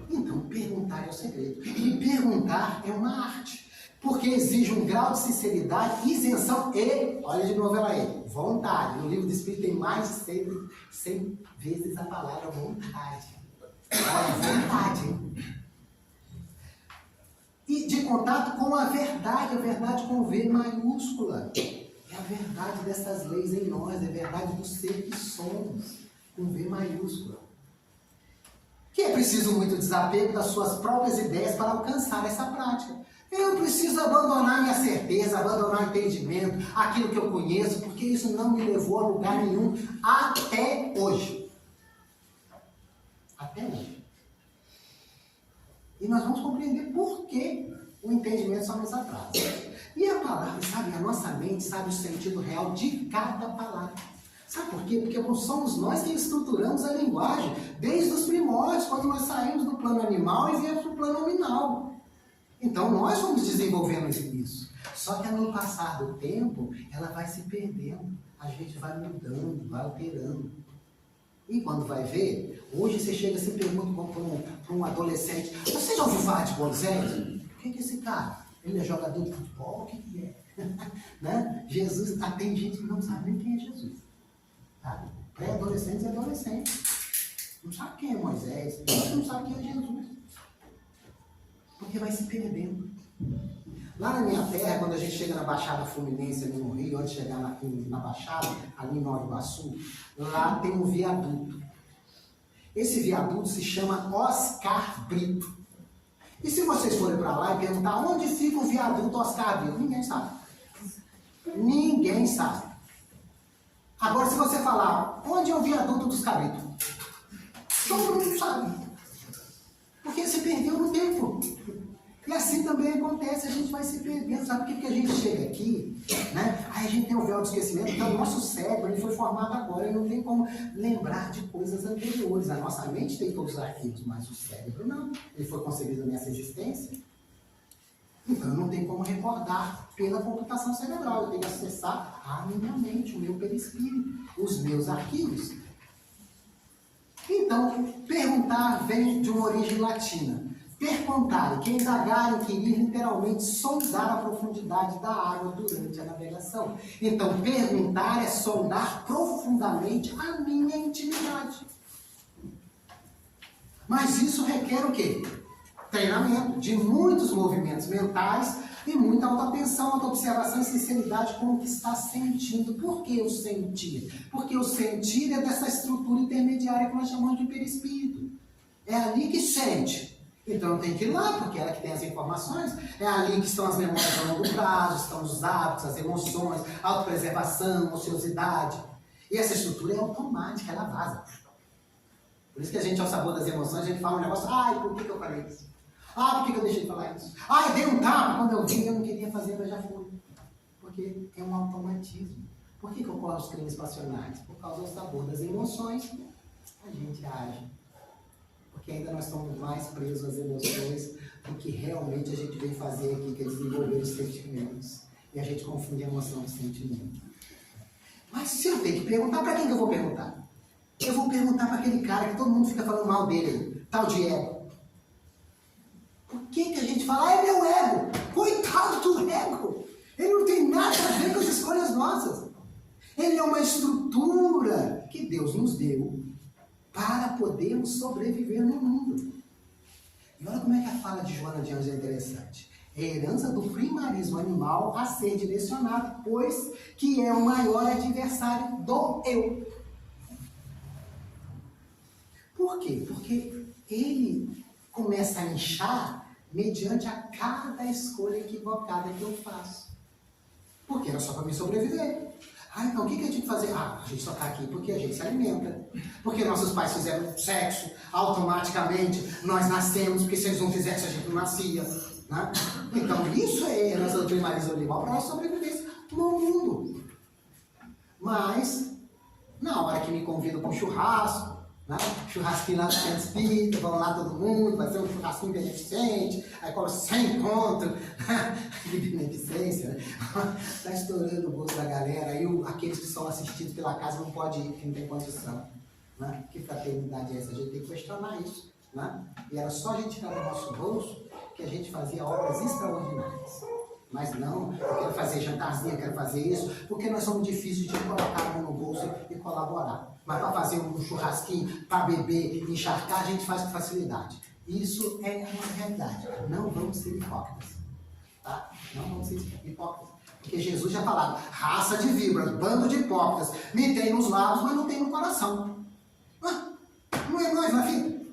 Então, perguntar é o segredo. E perguntar é uma arte. Porque exige um grau de sinceridade, isenção e, olha de novo ela aí, vontade. No livro do Espírito tem mais de 100 vezes a palavra vontade. Olha, vontade. E de contato com a verdade com V maiúscula. É a verdade dessas leis em nós, é a verdade do ser que somos, com V maiúscula. Que é preciso muito desapego das suas próprias ideias para alcançar essa prática. Eu preciso abandonar minha certeza, abandonar o entendimento, aquilo que eu conheço, porque isso não me levou a lugar nenhum até hoje. Até hoje. E nós vamos compreender por que o entendimento só nos atrasa. E a palavra, sabe, a nossa mente sabe o sentido real de cada palavra. Sabe por quê? Porque somos nós que estruturamos a linguagem desde os primórdios, quando nós saímos do plano animal e viemos para o plano nominal. Então nós vamos desenvolvendo isso. Só que no passar do tempo, ela vai se perdendo. A gente vai mudando, vai alterando. E quando vai ver, hoje você chega e se pergunta para um adolescente: você já ouviu falar de Moisés? O que é esse cara? Ele é jogador de futebol? O que é? Né? Jesus, tem gente que não sabe nem quem é Jesus. Tá? Pré-adolescentes e adolescentes. Não sabe quem é Moisés, não sabe quem é Jesus. Porque vai se perdendo. Lá na minha terra, quando a gente chega na Baixada Fluminense, ali no Rio, antes de chegar na Baixada, ali em Nova Iguaçu, lá tem um viaduto. Esse viaduto se chama Oscar Brito. E se vocês forem para lá e perguntar onde fica o viaduto Oscar Brito, ninguém sabe. Ninguém sabe. Agora, se você falar onde é o viaduto dos Cabritos, todo mundo sabe. Porque se perdeu no tempo. E assim também acontece, a gente vai se perdendo. Sabe por que a gente chega aqui, né? Aí a gente tem o véu do esquecimento, então o nosso cérebro ele foi formado agora, ele não tem como lembrar de coisas anteriores. A nossa mente tem todos os arquivos, mas o cérebro não. Ele foi concebido nessa existência. Então eu não tenho como recordar pela computação cerebral. Eu tenho que acessar a minha mente, o meu perispírito, os meus arquivos. Então, perguntar vem de uma origem latina. Perguntare, que indagar, inquirir, literalmente sondar a profundidade da água durante a navegação. Então, perguntar é sondar profundamente a minha intimidade. Mas isso requer o quê? Treinamento de muitos movimentos mentais e muita autoatenção, autoobservação e sinceridade com o que está sentindo. Por que o sentir? Porque o sentir é dessa estrutura intermediária que nós chamamos de perispírito. É ali que sente. Então eu tenho que ir lá, porque é ela que tem as informações. É ali que estão as memórias a longo prazo, estão os hábitos, as emoções, autopreservação, ociosidade. E essa estrutura é automática, ela vaza. Por isso que a gente, ao sabor das emoções, a gente fala um negócio: ai, por que eu falei isso? Ah, por que eu deixei de falar isso? Ai, dei um tapa quando eu vi, eu não queria fazer, mas já fui. Porque é um automatismo. Por que ocorrem os crimes passionais? Por causa do sabor das emoções, a gente age. Porque ainda nós estamos mais presos às emoções do que realmente a gente veio fazer aqui, que é desenvolver os sentimentos. E a gente confunde emoção com sentimento. Mas se eu tenho que perguntar, para quem que eu vou perguntar? Eu vou perguntar para aquele cara que todo mundo fica falando mal dele, tal de ego. Por que a gente fala: é meu ego? Coitado do ego! Ele não tem nada a ver com as escolhas nossas. Ele é uma estrutura que Deus nos deu para podermos sobreviver no mundo. E olha como é que a fala de Joana de Anjos é interessante. É a herança do primarismo animal a ser direcionado, pois que é o maior adversário do eu. Por quê? Porque ele começa a inchar mediante a cada escolha equivocada que eu faço. Porque era só para me sobreviver. Então o que a gente fazer? A gente só está aqui porque a gente se alimenta. Porque nossos pais fizeram sexo, automaticamente nós nascemos, porque se eles não fizessem a gente não nascia. Né? Então isso é herança do primarismo animal para nossa sobrevivência no mundo. Mas, na hora que me convidam para um churrasco, né? Churrasquinho lá do Centro Espírita, vamos lá todo mundo, vai ser um churrasquinho beneficente, aí cobra 100 conto, de beneficência, né? Tá estourando o bolso da galera, aí aqueles que são assistidos pela casa não podem ir, que não tem condição. Né? Que fraternidade é essa? A gente tem que questionar isso. Né? E era só a gente tirar do nosso bolso que a gente fazia obras extraordinárias. Mas não, eu quero fazer jantarzinho, eu quero fazer isso, porque nós somos difíceis de colocar a mão no bolso e colaborar. Mas para fazer um churrasquinho, para beber, encharcar, a gente faz com facilidade. Isso é uma realidade. Não vamos ser hipócritas. Tá? Não vamos ser hipócritas. Porque Jesus já falava, raça de víboras, bando de hipócritas, me tem nos lábios, mas não tem no coração. Não é nós, não é filho?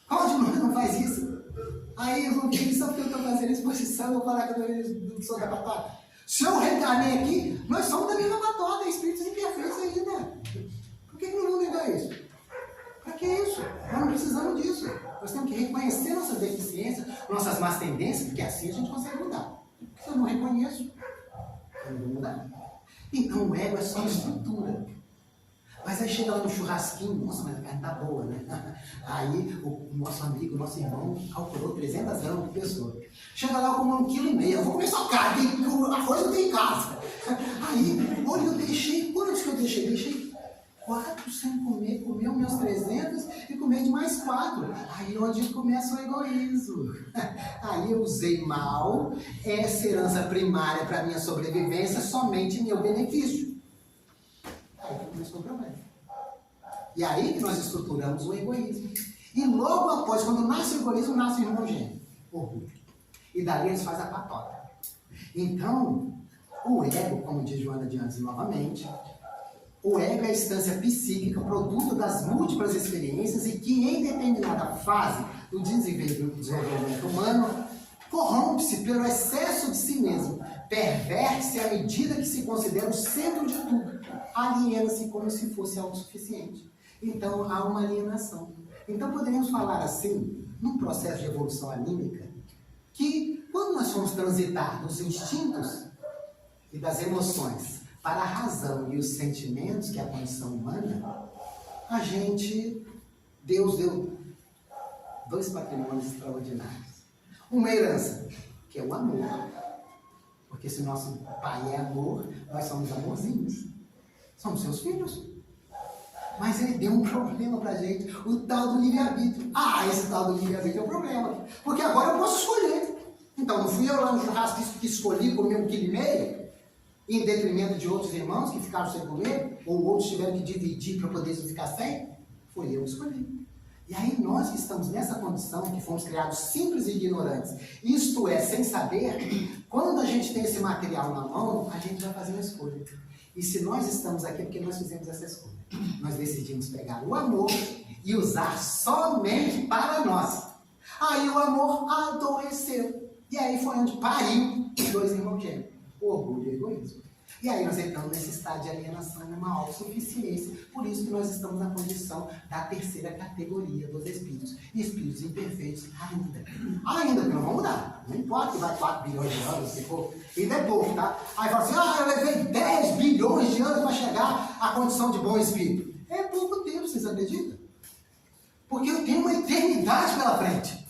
Onde não faz isso? Aí eu vou ver só porque eu estou fazendo exposição, eu vou falar que eu sou da batata. Se eu reencarnei aqui, nós somos da mesma batata, espíritos imperfeitos ainda. Por que não vamos negar isso? Para que isso? Nós não precisamos disso. Nós temos que reconhecer nossas deficiências, nossas más tendências, porque assim a gente consegue mudar. Se eu não reconheço, eu não vou mudar. Então o ego é só uma estrutura. Mas aí chega lá no churrasquinho, nossa, mas a carne tá boa, né? Aí o nosso amigo, o nosso irmão, calculou 300 gramas por pessoa. Chega lá com 1,5 kg, eu vou comer só carne, a coisa eu tenho em casa. Aí, olha, eu deixei, quantos que eu deixei? Deixei 4 sem comer, comeu meus 300 e comer de mais 4. Aí onde começa o egoísmo. Aí eu usei mal essa herança primária para minha sobrevivência, somente meu benefício. Aí começou o problema. E aí que nós estruturamos o egoísmo. E logo após, quando nasce o egoísmo, nasce o irmão gêmeo, orgulho. E dali eles fazem a patota. Então, o ego, como diz Joana de Anjos novamente, o ego é a instância psíquica, produto das múltiplas experiências e que em determinada fase do desenvolvimento humano, corrompe-se pelo excesso de si mesmo, perverte-se à medida que se considera o centro de tudo, aliena-se como se fosse autossuficiente. Então há uma alienação. Então poderíamos falar assim, num processo de evolução anímica, que quando nós formos transitar dos instintos e das emoções para a razão e os sentimentos, que é a condição humana, Deus deu 2 patrimônios extraordinários. Uma herança, que é o amor. Porque se nosso pai é amor, nós somos amorzinhos. Somos seus filhos. Mas ele deu um problema pra gente, o tal do livre-arbítrio. Esse tal do livre-arbítrio é um problema. Porque agora eu posso escolher. Então, não fui eu lá no churrasco que escolhi comer 1,5 kg, em detrimento de outros irmãos que ficaram sem comer, ou outros tiveram que dividir para poder ficar sem? Foi eu que escolhi. E aí nós que estamos nessa condição, que fomos criados simples e ignorantes, isto é, sem saber, quando a gente tem esse material na mão, a gente vai fazer uma escolha. E se nós estamos aqui, é porque nós fizemos essa escolha. Nós decidimos pegar o amor e usar somente para nós. Aí o amor adoeceu. E aí foi onde pariu os 2 irmãos gêmeos, o orgulho e o egoísmo. E aí nós entramos nesse estado de alienação, uma autossuficiência. Por isso que nós estamos na condição da terceira categoria dos espíritos. Espíritos imperfeitos ainda que não vão mudar. Não importa que vai 4 bilhões de anos, se for. E depois, tá? Aí fala assim, eu levei 10 bilhões de anos para chegar à condição de bom espírito. É pouco tempo, vocês acreditam? Porque eu tenho uma eternidade pela frente.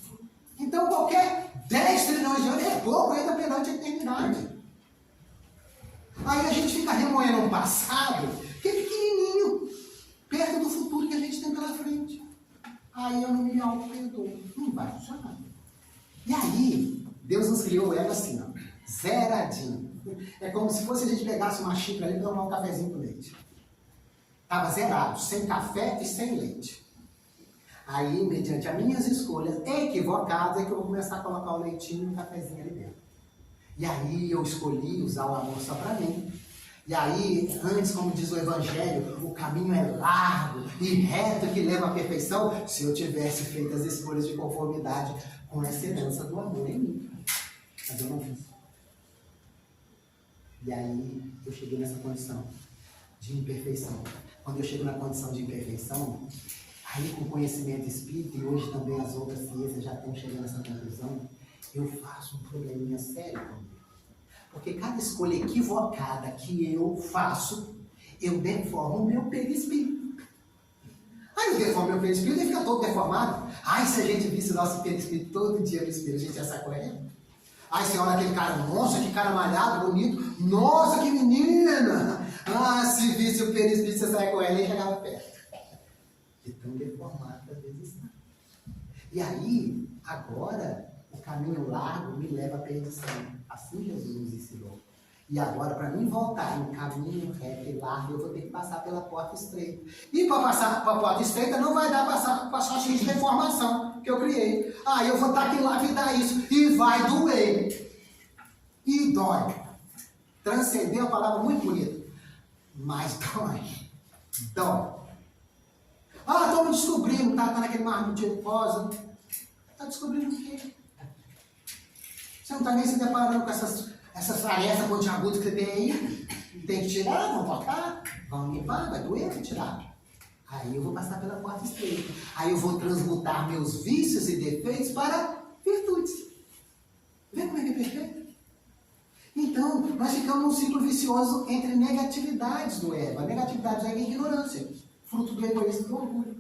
Então qualquer 10 trilhões de anos é pouco ainda perante a eternidade. Aí a gente fica remoendo um passado que é pequenininho, perto do futuro que a gente tem pela frente. Aí eu não me auto-perdoo. Não vai funcionar. E aí, Deus nos criou o ego assim, Zeradinho. É como se fosse a gente pegasse uma xícara ali e tomar um cafezinho com leite. Estava zerado, sem café e sem leite. Aí, mediante as minhas escolhas equivocadas, é que eu vou começar a colocar o leitinho e o cafezinho ali dentro. E aí eu escolhi usar o amor só para mim. E aí, antes, como diz o Evangelho, o caminho é largo e reto que leva à perfeição, se eu tivesse feito as escolhas de conformidade com a excelência do amor em mim. Mas eu não fiz. E aí, eu cheguei nessa condição de imperfeição. Quando eu chego na condição de imperfeição, aí com conhecimento espírita, e hoje também as outras ciências já estão chegando nessa conclusão, eu faço um probleminha sério comigo. Porque cada escolha equivocada que eu faço, eu deformo o meu perispírito. Aí eu deformo meu perispírito e fica todo deformado. Ai, se a gente visse o nosso perispírito todo dia no espelho, a gente ia sair correndo. Ai, você olha aquele cara, nossa, que cara malhado, bonito. Nossa, que menina. Ah, se visse o perispírito, você saia correndo e chegava perto. De tão deformado, às vezes não. E aí, agora, o caminho largo me leva à perdição. Assim Jesus nos ensinou. E agora, para mim voltar no caminho reto e largo, eu vou ter que passar pela porta estreita. E para passar para a porta estreita, não vai dar para passar cheio de reformação que eu criei. Ah, eu vou estar aqui lá e dar isso. E vai doer. E dói. Transcender é uma palavra muito bonita. Mas dói. Dói. Ah, estou me descobrindo. Tá naquele marmitinho rosa. Está descobrindo o quê? Você não está nem se deparando com essas arestas pontiagudas que você tem aí? Tem que tirar, vão cortar, vão limpar, vai doer, vai tirar. Aí eu vou passar pela porta estreita. Aí eu vou transmutar meus vícios e defeitos para virtudes. Vê como é que é perfeito? Então, nós ficamos num ciclo vicioso entre negatividades do ego. A negatividade é a ignorância, fruto do egoísmo e do orgulho.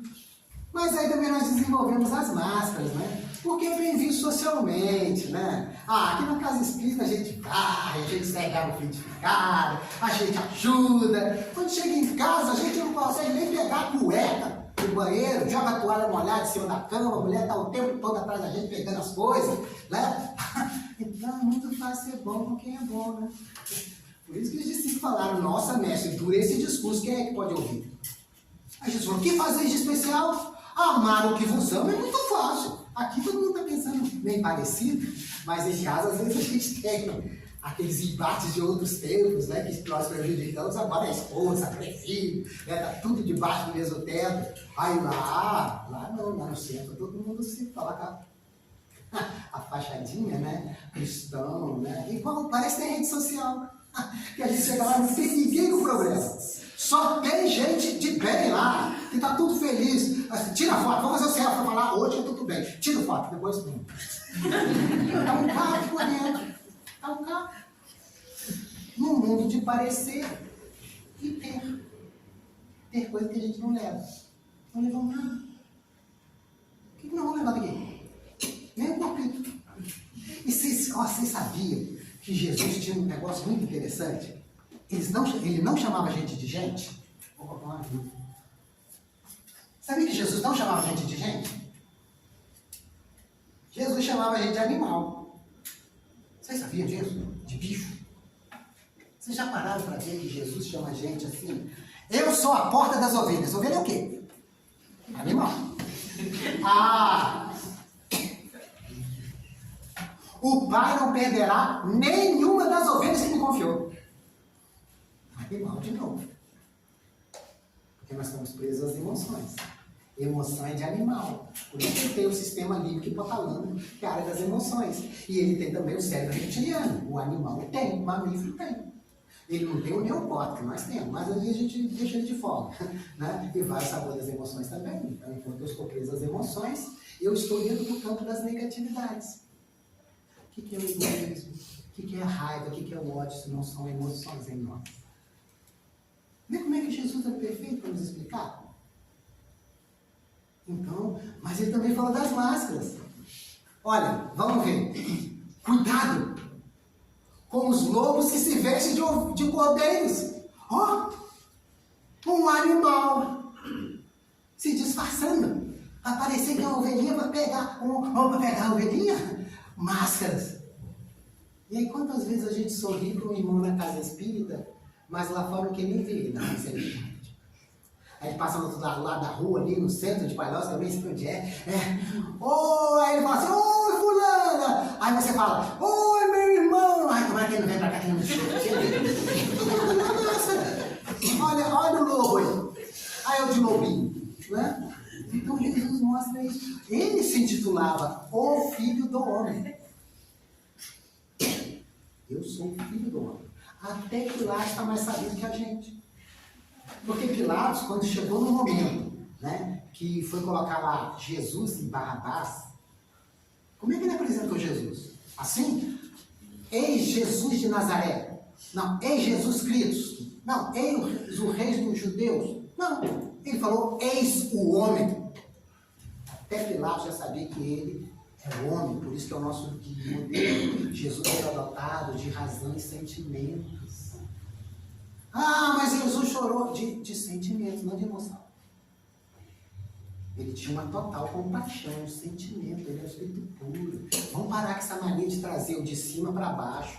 Mas aí também nós desenvolvemos as máscaras, né? Porque é bem visto socialmente, né? Ah, aqui na casa espírita a gente vai, a gente segue água frutificada, a gente ajuda. Quando chega em casa, a gente não consegue nem pegar a cueca do banheiro, joga a toalha molhada em cima da cama, a mulher está o tempo todo atrás da gente pegando as coisas, né? Então é muito fácil ser bom com quem é bom, né? Por isso que os discípulos falaram, nossa, mestre, por esse discurso, quem é que pode ouvir? Aí Jesus falou, o que fazer de especial? Amar o que vos ama é muito fácil. Aqui todo mundo está pensando meio parecido, mas em casa às vezes a gente tem aqueles embates de outros tempos, né, que nós prejudicamos, agora é esposa, é filho, né, tá tudo debaixo do mesmo teto. Aí lá não, lá no centro todo mundo se coloca a fachadinha, né, cristão, né, igual parece que tem rede social, que a gente chega lá e não tem ninguém com problema. Só tem gente de bem lá, que tá tudo feliz. Assim, tira a foto, vamos fazer o selfie para falar, hoje eu tô tudo bem. Tira a foto, depois não. Tá um carro por dentro. Tá um carro. No mundo de parecer e ter. Ter coisa que a gente não leva. Não levamos nada. O que nós vamos levar daqui? Nem um palpito. E vocês sabiam que Jesus tinha um negócio muito interessante? Ele não chamava a gente de gente? Sabia que Jesus não chamava a gente de gente? Jesus chamava a gente de animal. Vocês sabiam disso? De bicho. Vocês já pararam para ver que Jesus chama a gente assim? Eu sou a porta das ovelhas. Ovelha é o quê? Animal. Ah! O Pai não perderá nenhuma das ovelhas que me confiou. Animal de novo. Porque nós estamos presos às emoções. Emoção é de animal. Por isso que tem o sistema límbico hipotalâmico, que é a área das emoções. E ele tem também o cérebro reptiliano. O animal tem, o mamífero tem. Ele não tem o neocórtex, nós temos, mas às vezes a gente deixa ele de fora. Né? E vai o sabor das emoções também. Então, enquanto eu estou preso às emoções, eu estou dentro do campo das negatividades. O que é o egoísmo? O que é a raiva? O que é o ódio? Se não são emoções em nós. Vê como é que Jesus é perfeito para nos explicar? Então, mas ele também fala das máscaras. Olha, vamos ver. Cuidado com os lobos que se vestem de cordeiros. Ó, um animal se disfarçando. Vai parecer que a ovelhinha vai pegar a ovelhinha. Máscaras. E aí quantas vezes a gente sorri para um irmão na casa espírita, mas lá fora não quer nem ver ele na misericórdia. Aí ele passa do outro lado da rua, ali no centro de Palhoça, também sei onde é. Aí ele fala assim, oi fulana! Aí você fala, oi meu irmão! Ai, como é que ele não vem pra cá que não me chama? Olha o lobo aí. Aí é o de lobinho, né? Então Jesus mostra isso. Ele se intitulava o Filho do Homem. Eu sou o Filho do Homem. Até Pilatos está mais sabido que a gente. Porque Pilatos, quando chegou no momento, né, que foi colocar lá Jesus e Barrabás, como é que ele apresentou Jesus? Assim? Eis Jesus de Nazaré. Não, eis Jesus Cristo. Não, eis o rei dos judeus. Não, ele falou, eis o homem. Até Pilatos já sabia que ele é o homem, por isso que é o nosso modelo. Jesus era dotado de razão e sentimentos. Ah, mas Jesus chorou de sentimentos, não de emoção. Ele tinha uma total compaixão, um sentimento, ele era um espírito puro. Vamos parar com essa mania de trazer o de cima para baixo,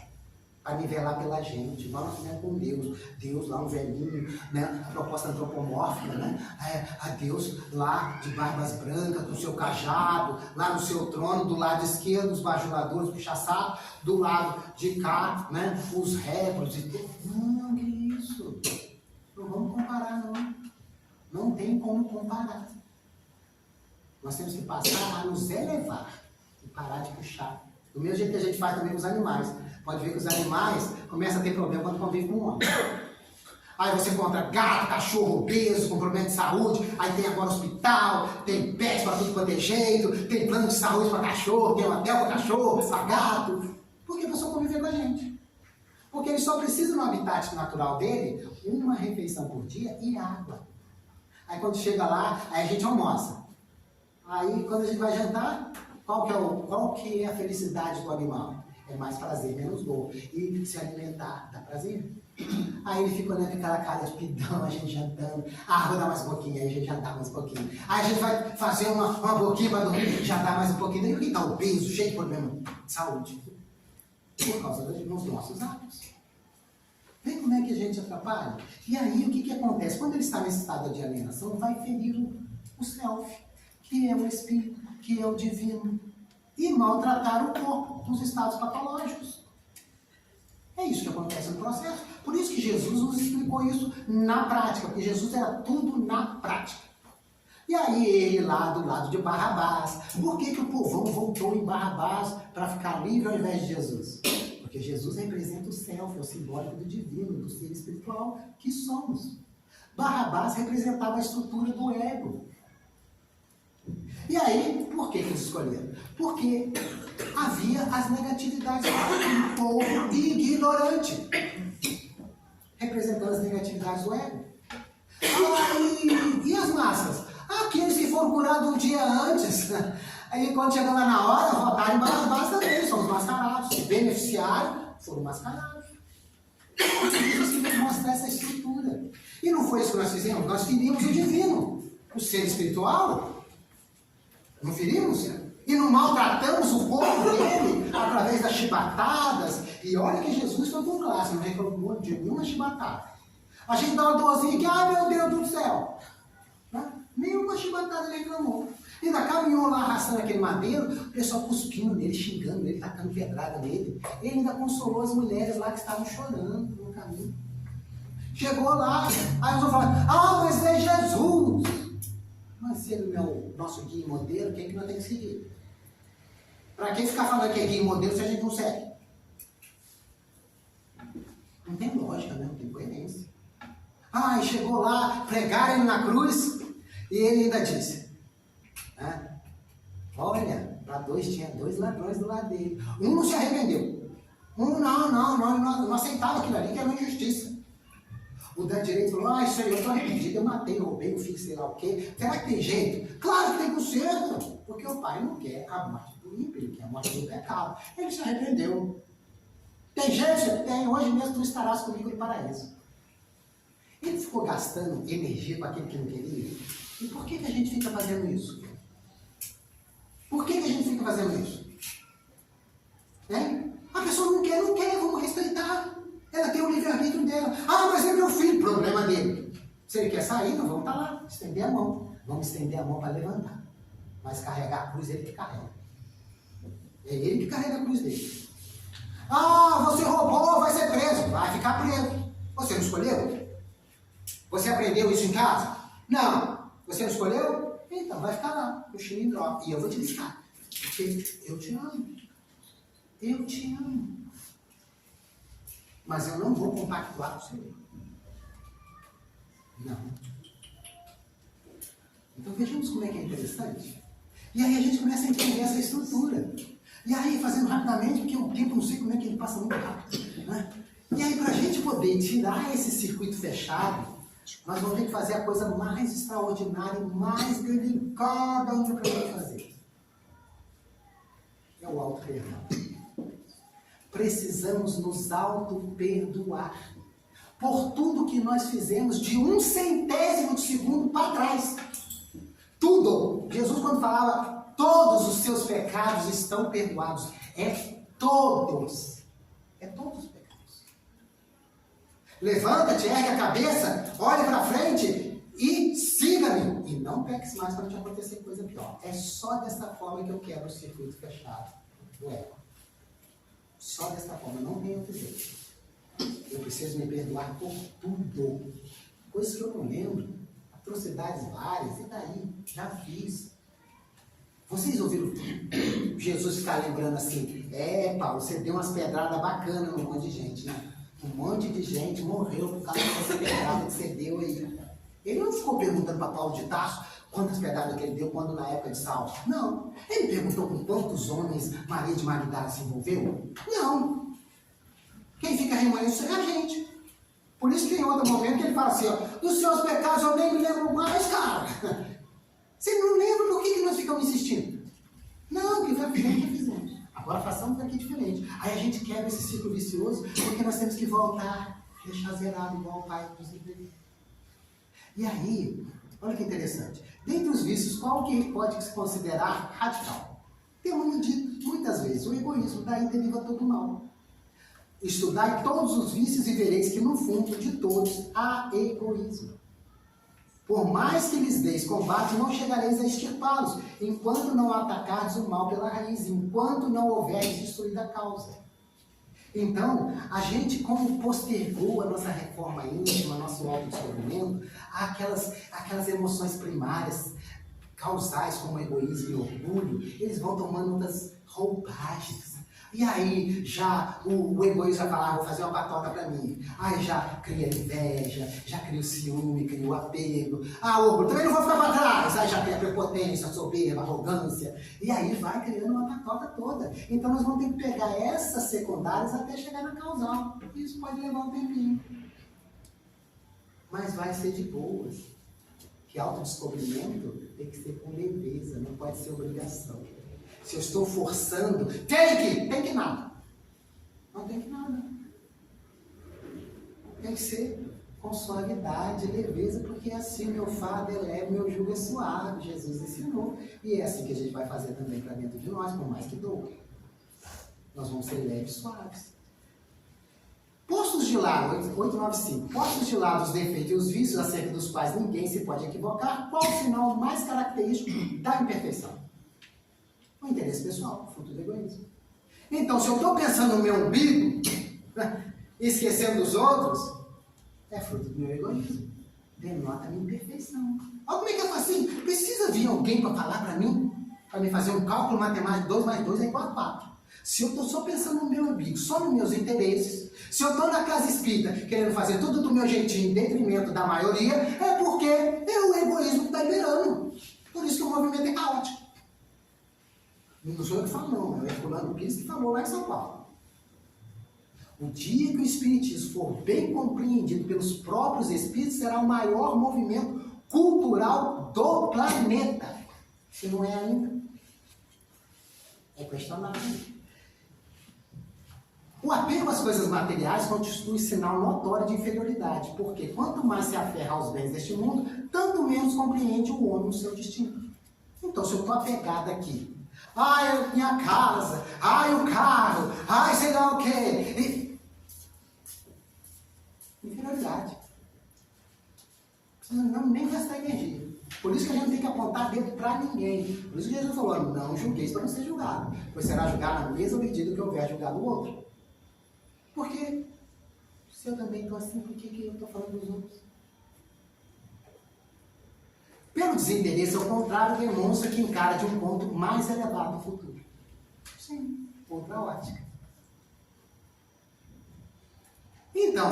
para nivelar pela gente. Igual nós fizemos com Deus. Deus lá, um velhinho, né? A proposta antropomórfica, né? A Deus lá de barbas brancas, com o seu cajado, lá no seu trono, do lado esquerdo, os bajuladores, puxa-saco, do lado de cá, né? Os réprobos e tudo. Não, que isso? Não vamos comparar, não. Não tem como comparar. Nós temos que passar a nos elevar e parar de puxar. Do mesmo jeito que a gente faz também com os animais. Pode ver que os animais começam a ter problema quando convivem com o homem. Aí você encontra gato, cachorro obeso, com problema de saúde, aí tem agora hospital, tem pets para tudo quanto é jeito, tem plano de saúde para cachorro, tem hotel para cachorro, para gato. Por que a pessoa conviver com a gente? Porque ele só precisa no habitat natural dele, uma refeição por dia e água. Aí quando chega lá, aí a gente almoça. Aí quando a gente vai jantar, qual que é a felicidade do animal? É mais prazer, menos dor. E se alimentar dá prazer. Aí ele fica olhando com aquela cara de pidão, a gente jantando. Ah, vou dar mais um pouquinho, aí a gente jantar mais um pouquinho. Aí a gente vai fazer uma boquinha para dormir, jantar mais um pouquinho. Daí o que está obeso, cheio de problema de saúde? Por causa dos nossos atos. Vê como é que a gente atrapalha? E aí o que acontece? Quando ele está nesse estado de alienação, vai ferir o self, que é o espírito, que é o divino. E maltratar o corpo nos estados patológicos. É isso que acontece no processo. Por isso que Jesus nos explicou isso na prática, porque Jesus era tudo na prática. E aí ele lá do lado de Barrabás. Por que o povão voltou em Barrabás para ficar livre ao invés de Jesus? Porque Jesus representa o self, é o simbólico do divino, do ser espiritual que somos. Barrabás representava a estrutura do ego. E aí, por que eles escolheram? Porque havia as negatividades do povo ignorante, representando as negatividades do ego. E as massas? Aqueles que foram curados um dia antes. Aí quando chegou lá na hora, votaram em Barrabás também, são os mascarados. Os beneficiários foram mascarados. Jesus que veio mostrar essa estrutura. E não foi isso que nós fizemos? Nós ferimos o divino, o ser espiritual. Não ferimos? E não maltratamos o corpo dele através das chibatadas. E olha que Jesus foi com classe, não reclamou de nenhuma chibatada. A gente dá uma dorzinha que, ai meu Deus do céu. Né? Nenhuma chibatada ele reclamou. Ainda caminhou lá arrastando aquele madeiro, o pessoal cuspindo nele, xingando ele, tacando pedrada nele. Ele ainda consolou as mulheres lá que estavam chorando no caminho. Chegou lá, aí eles vão falar, ah, mas é Jesus. Mas se ele não é o nosso guia e modelo, quem que nós temos que seguir? Para que ficar falando que é guia e modelo se a gente não segue? Não tem lógica, né? Não tem coerência. Ah, e chegou lá, pregaram ele na cruz, e ele ainda disse, né? Olha, tinha dois ladrões do lado dele. Um não se arrependeu. Um não aceitava aquilo ali, que era uma injustiça. O da direita falou, ah, isso aí, eu estou arrependido, eu matei, eu roubei, eu fiz sei lá o quê. Será que tem jeito? Claro que tem conserto, porque o pai não quer a morte do ímpio, ele quer a morte do pecado. Ele se arrependeu. Tem jeito? Tem, hoje mesmo tu estarás comigo no paraíso. Ele ficou gastando energia com aquele que não queria. E por que a gente fica fazendo isso? Por que a gente fica fazendo isso? A pessoa não quer, quer sair, nós vamos estar lá, estender a mão. Vamos estender a mão para levantar. Mas carregar a cruz, ele que carrega. É ele que carrega a cruz dele. Ah, você roubou, vai ser preso. Vai ficar preso. Você não escolheu? Você aprendeu isso em casa? Não. Você não escolheu? Então vai ficar lá, o chilindró. E eu vou te listar. Porque eu te amo. Eu te amo. Mas eu não vou compactuar com você. Não. Então vejamos como é que é interessante. E aí a gente começa a entender essa estrutura. E aí, fazendo rapidamente, porque o tempo não sei como é que ele passa muito rápido. Né? E aí, para a gente poder tirar esse circuito fechado, nós vamos ter que fazer a coisa mais extraordinária e mais delicada ainda para a gente fazer. É o auto-perdão. Precisamos nos auto-perdoar por tudo que nós fizemos de 1/100º de segundo para trás. Tudo. Jesus, quando falava, todos os seus pecados estão perdoados. É todos. É todos os pecados. Levanta-te, ergue a cabeça, olhe para frente e siga-me. E não peques mais para te acontecer coisa pior. É só dessa forma que eu quebro o circuito fechado do ego. Só dessa forma, não tem outro jeito. Eu preciso me perdoar por tudo. Coisas que eu não lembro. Atrocidades várias. E daí? Já fiz. Vocês ouviram Jesus ficar lembrando assim? Paulo, você deu umas pedradas bacanas num monte de gente, né? Um monte de gente morreu por causa dessa pedrada que você deu aí. Ele não ficou perguntando para Paulo de Tarso quantas pedradas que ele deu quando na época de Saulo. Não. Ele perguntou com quantos homens Maria de Magdala se envolveu? Não. Quem fica remoendo isso é a gente. Por isso que em outro momento ele fala assim, ó, dos seus pecados eu nem me lembro mais, cara. Você não lembra por que nós ficamos insistindo? Não, que foi que fizemos. Agora façamos daqui diferente. Aí a gente quebra esse ciclo vicioso, porque nós temos que voltar, deixar zerado igual o Pai nos entendeu. E aí, olha que interessante. Dentre os vícios, qual que pode se considerar radical? Temos dito muitas vezes, o egoísmo, daí deriva todo o mal. Estudai todos os vícios e vereis que no fundo de todos há egoísmo. Por mais que lhes deis combate, não chegareis a extirpá-los, enquanto não atacardes o mal pela raiz, enquanto não houveres destruído a causa. Então, a gente, como postergou a nossa reforma íntima, nosso autodescobrimento, aquelas emoções primárias, causais como egoísmo e orgulho, eles vão tomando outras roupagens. E aí, já o egoísmo vai falar, vou fazer uma patota para mim. Aí já cria inveja, já cria o ciúme, cria o apego. Ah, orgulho, também não vou ficar para trás. Aí já cria a prepotência, a soberba, a arrogância. E aí vai criando uma patota toda. Então nós vamos ter que pegar essas secundárias até chegar na causal. Isso pode levar um tempinho. Mas vai ser de boas. Que autodescobrimento tem que ser com leveza, não pode ser obrigação. Se eu estou forçando, tem que nada. Não tem que nada. Tem que ser com suavidade, leveza, porque assim meu fardo é leve, meu jugo é suave. Jesus ensinou. E é assim que a gente vai fazer também para dentro de nós, por mais que doa. Nós vamos ser leves e suaves. Postos de lado, 895, postos de lado os defeitos e os vícios acerca dos quais ninguém se pode equivocar, qual o sinal mais característico da imperfeição? O interesse pessoal, fruto do egoísmo. Então, se eu estou pensando no meu umbigo, esquecendo dos outros, é fruto do meu egoísmo. Denota a minha imperfeição. Olha como é que eu faço assim? Precisa vir alguém para falar para mim, para me fazer um cálculo matemático, 2 mais 2 é igual a 4. Se eu estou só pensando no meu umbigo, só nos meus interesses, se eu estou na casa espírita querendo fazer tudo do meu jeitinho em detrimento da maioria, é porque é o egoísmo que está liberando. Por isso que o movimento é caótico. Não sou eu que falo, não. É o Herculano Pires que falou lá em São Paulo. O dia que o Espiritismo for bem compreendido pelos próprios Espíritos, será o maior movimento cultural do planeta. Se não é ainda, é questionável. O apego às coisas materiais constitui sinal notório de inferioridade, porque quanto mais se aferra aos bens deste mundo, tanto menos compreende o homem o seu destino. Então, se eu estou apegado aqui, ai, minha casa, ai, o carro, ai, sei lá o quê. Inferioridade. Não, nem gastar energia. Por isso que a gente tem que apontar dedo para ninguém. Por isso que Jesus falou, não julgueis para não ser julgado, pois será julgado na mesma medida que houver julgado o outro. Porque se eu também estou assim, por que eu estou falando dos outros? Pelo desinteresse, ao contrário, demonstra que encara de um ponto mais elevado no futuro. Sim, outra ótica. Então,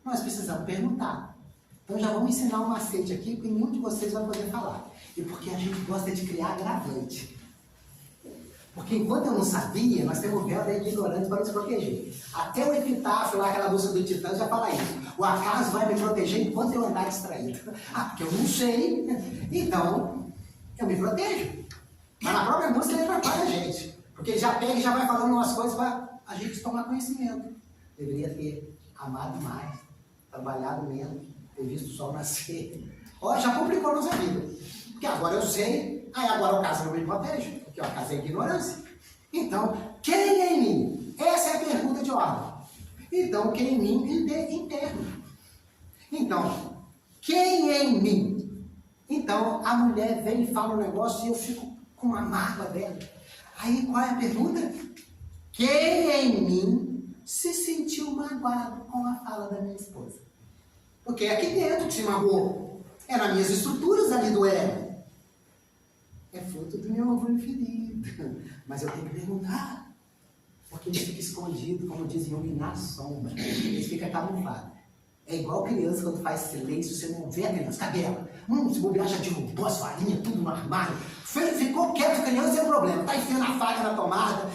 nós precisamos perguntar. Então já vamos ensinar um macete aqui, porque nenhum de vocês vai poder falar. E porque a gente gosta de criar agravante. Porque enquanto eu não sabia, nós temos o véu da ignorância para nos proteger. Até o epitáfio lá, aquela música do Titã, já fala isso. O acaso vai me proteger enquanto eu andar distraído. Ah, porque eu não sei, então eu me protejo. Mas na própria música ele atrapalha a gente. Porque ele já pega e já vai falando umas coisas para a gente tomar conhecimento. Deveria ter amado mais, trabalhado menos, ter visto o sol nascer. Ó, já complicou a nossa vida. Porque agora eu sei, aí agora o caso não me protege, porque o caso é ignorância. Então, quem é em mim? Essa é a pergunta de ordem. Então, quem é em mim interno. Então, quem é em mim? Então, a mulher vem e fala um negócio e eu fico com a mágoa dela. Aí, qual é a pergunta? Quem é em mim se sentiu magoado com a fala da minha esposa? Porque é aqui dentro que se magoou. É nas minhas estruturas ali do ego. É fruto do meu orgulho ferido. Mas eu tenho que perguntar. Porque ele fica escondido, como diz Jung, na sombra. Ele fica camuflado. É igual criança quando faz silêncio, você não vê a criança. Cadê ela? Se bobear já derrubou as farinhas, tudo no armário. Ficou quieto, a criança, é um problema. Está enfiando a faca na tomada.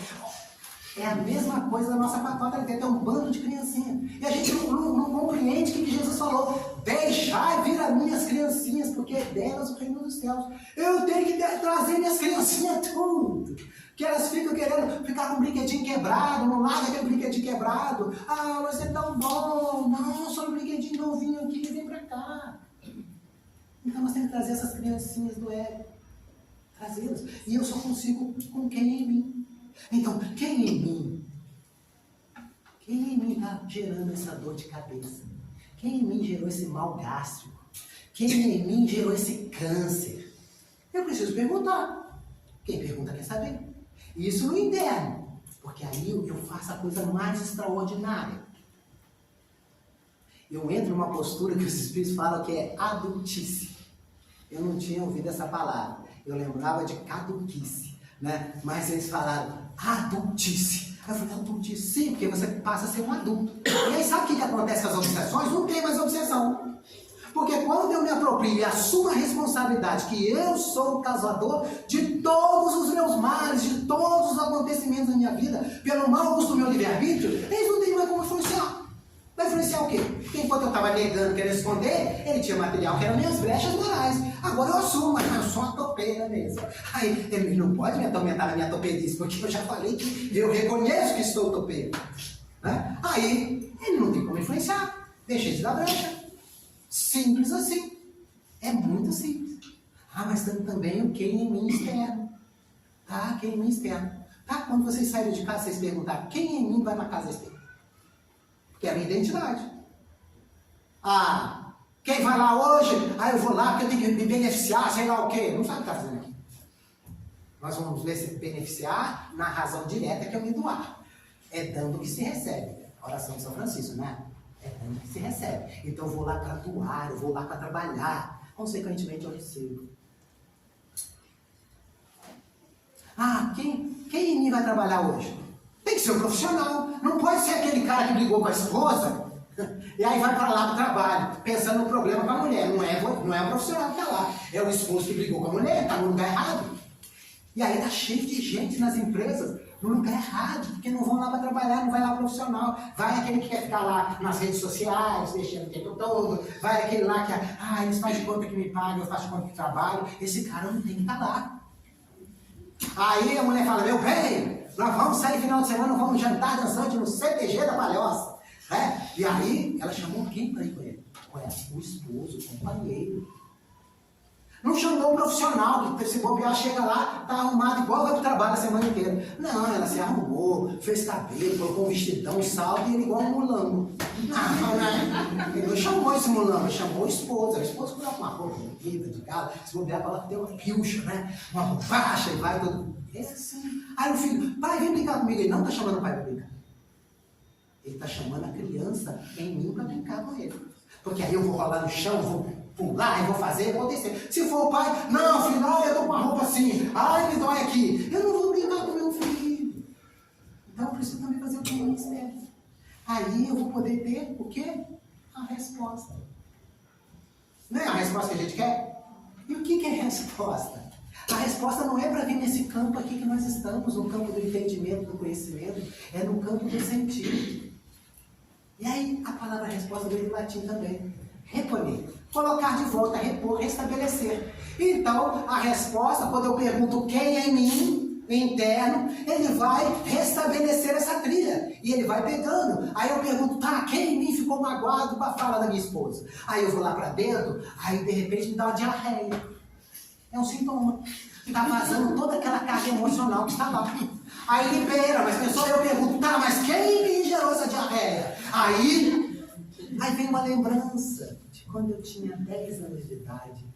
É a mesma coisa da nossa patota ali dentro. É um bando de criancinha. E a gente não compreende o que Jesus falou. Deixai vir as minhas criancinhas, porque é delas o reino dos céus. Eu tenho que trazer minhas criancinhas tudo. Que elas ficam querendo ficar com um brinquedinho quebrado, não larga aquele brinquedinho quebrado. Ah, mas é tão bom. Não, só um brinquedinho novinho aqui, vem pra cá. Então nós temos que trazer essas criancinhas do ego. Trazê-las. E eu só consigo com quem é em mim. Então, quem em mim? Quem em mim está gerando essa dor de cabeça? Quem em mim gerou esse mal gástrico? Quem em mim gerou esse câncer? Eu preciso perguntar. Quem pergunta quer saber. Isso no interno, porque aí eu faço a coisa mais extraordinária. Eu entro numa postura que os espíritos falam que é adultice. Eu não tinha ouvido essa palavra. Eu lembrava de caduquice, né? Mas eles falaram adultice. Eu falei, adultice, sim, porque você passa a ser um adulto. E aí sabe o que acontece com as obsessões? Não tem mais obsessão. Porque quando eu me aproprio e assumo a responsabilidade que eu sou o causador de todos os meus males, de todos os acontecimentos da minha vida, pelo mau uso do meu livre-arbítrio, eles não têm mais como influenciar. Vai influenciar o quê? Porque enquanto eu estava negando, querendo esconder, ele tinha material que eram minhas brechas morais. Agora eu assumo, mas eu sou uma topeira mesmo. Aí ele não pode me atormentar na minha topeirice, porque eu já falei que eu reconheço que estou topeiro. Né? Aí ele não tem como influenciar. Deixei de dar brecha. Simples assim. É muito simples. Ah, mas tem também o quem em mim externo. Tá? Quem em mim externo. Tá? Quando vocês saírem de casa, vocês perguntarem quem em mim vai na casa externa. Que é a minha identidade. Ah, quem vai lá hoje? Ah, eu vou lá porque eu tenho que me beneficiar, sei lá o quê. Não sabe o que está fazendo aqui. Nós vamos ver se beneficiar na razão direta que é o me doar. É dando que se recebe. A oração de São Francisco, né? É dando que se recebe. Então eu vou lá para doar, eu vou lá para trabalhar. Consequentemente eu recebo. Ah, quem em mim vai trabalhar hoje? Tem que ser um profissional. Não pode ser aquele cara que brigou com a esposa e aí vai para lá para o trabalho, pensando no problema com a mulher. Não é o profissional que está lá. É o esposo que brigou com a mulher, está no lugar errado. E aí está cheio de gente nas empresas no lugar errado, porque não vão lá para trabalhar, não vai lá profissional. Vai aquele que quer ficar lá nas redes sociais, mexendo o tempo todo. Vai aquele lá que, eles fazem de conta que me pagam, eu faço de conta que trabalho. Esse cara não tem que estar lá. Aí a mulher fala, meu bem, nós vamos sair final de semana, vamos jantar dançante no CTG da Palhoça. Né? E aí, ela chamou quem para ir com ele? O esposo, o companheiro. Não chamou igual um profissional, que se bobear, chega lá, tá arrumado igual vai pro trabalho a semana inteira. Não, ela se arrumou, fez cabelo, colocou um vestidão, um salto e ele igual um mulambo. Não, né? Ele não chamou esse mulambo, ele chamou a esposa. A esposa coloca uma roupa bonita de casa, se bobear, ela tem uma pilcha, né? Uma bombacha e vai todo. É assim. Aí o filho, pai, vem brincar comigo. Ele não tá chamando o pai pra brincar. Ele tá chamando a criança em mim pra brincar com ele. Porque aí eu vou rolar no chão, vou pular, e vou fazer, vou descer. Se for o pai, não, filho, eu tô com uma roupa assim, ai, me dói aqui. Eu não vou brincar com meu filho. Então eu preciso também fazer o que o ministério. Aí eu vou poder ter o quê? A resposta. Não é a resposta que a gente quer? E o que é a resposta? A resposta não é para vir nesse campo aqui que nós estamos, no campo do entendimento, do conhecimento, é no campo do sentido. E aí a palavra resposta veio do latim também. Reponer. Colocar de volta, repor, restabelecer. Então, a resposta, quando eu pergunto quem é em mim, interno, ele vai restabelecer essa trilha. E ele vai pegando. Aí eu pergunto, tá, quem em mim ficou magoado com a fala da minha esposa? Aí eu vou lá para dentro, aí de repente me dá uma diarreia. É um sintoma. Está vazando toda aquela carga emocional que está lá. Aí libera, mas pessoal, eu pergunto, tá, mas quem me gerou essa diarreia? Aí vem uma lembrança de quando eu tinha 10 anos de idade.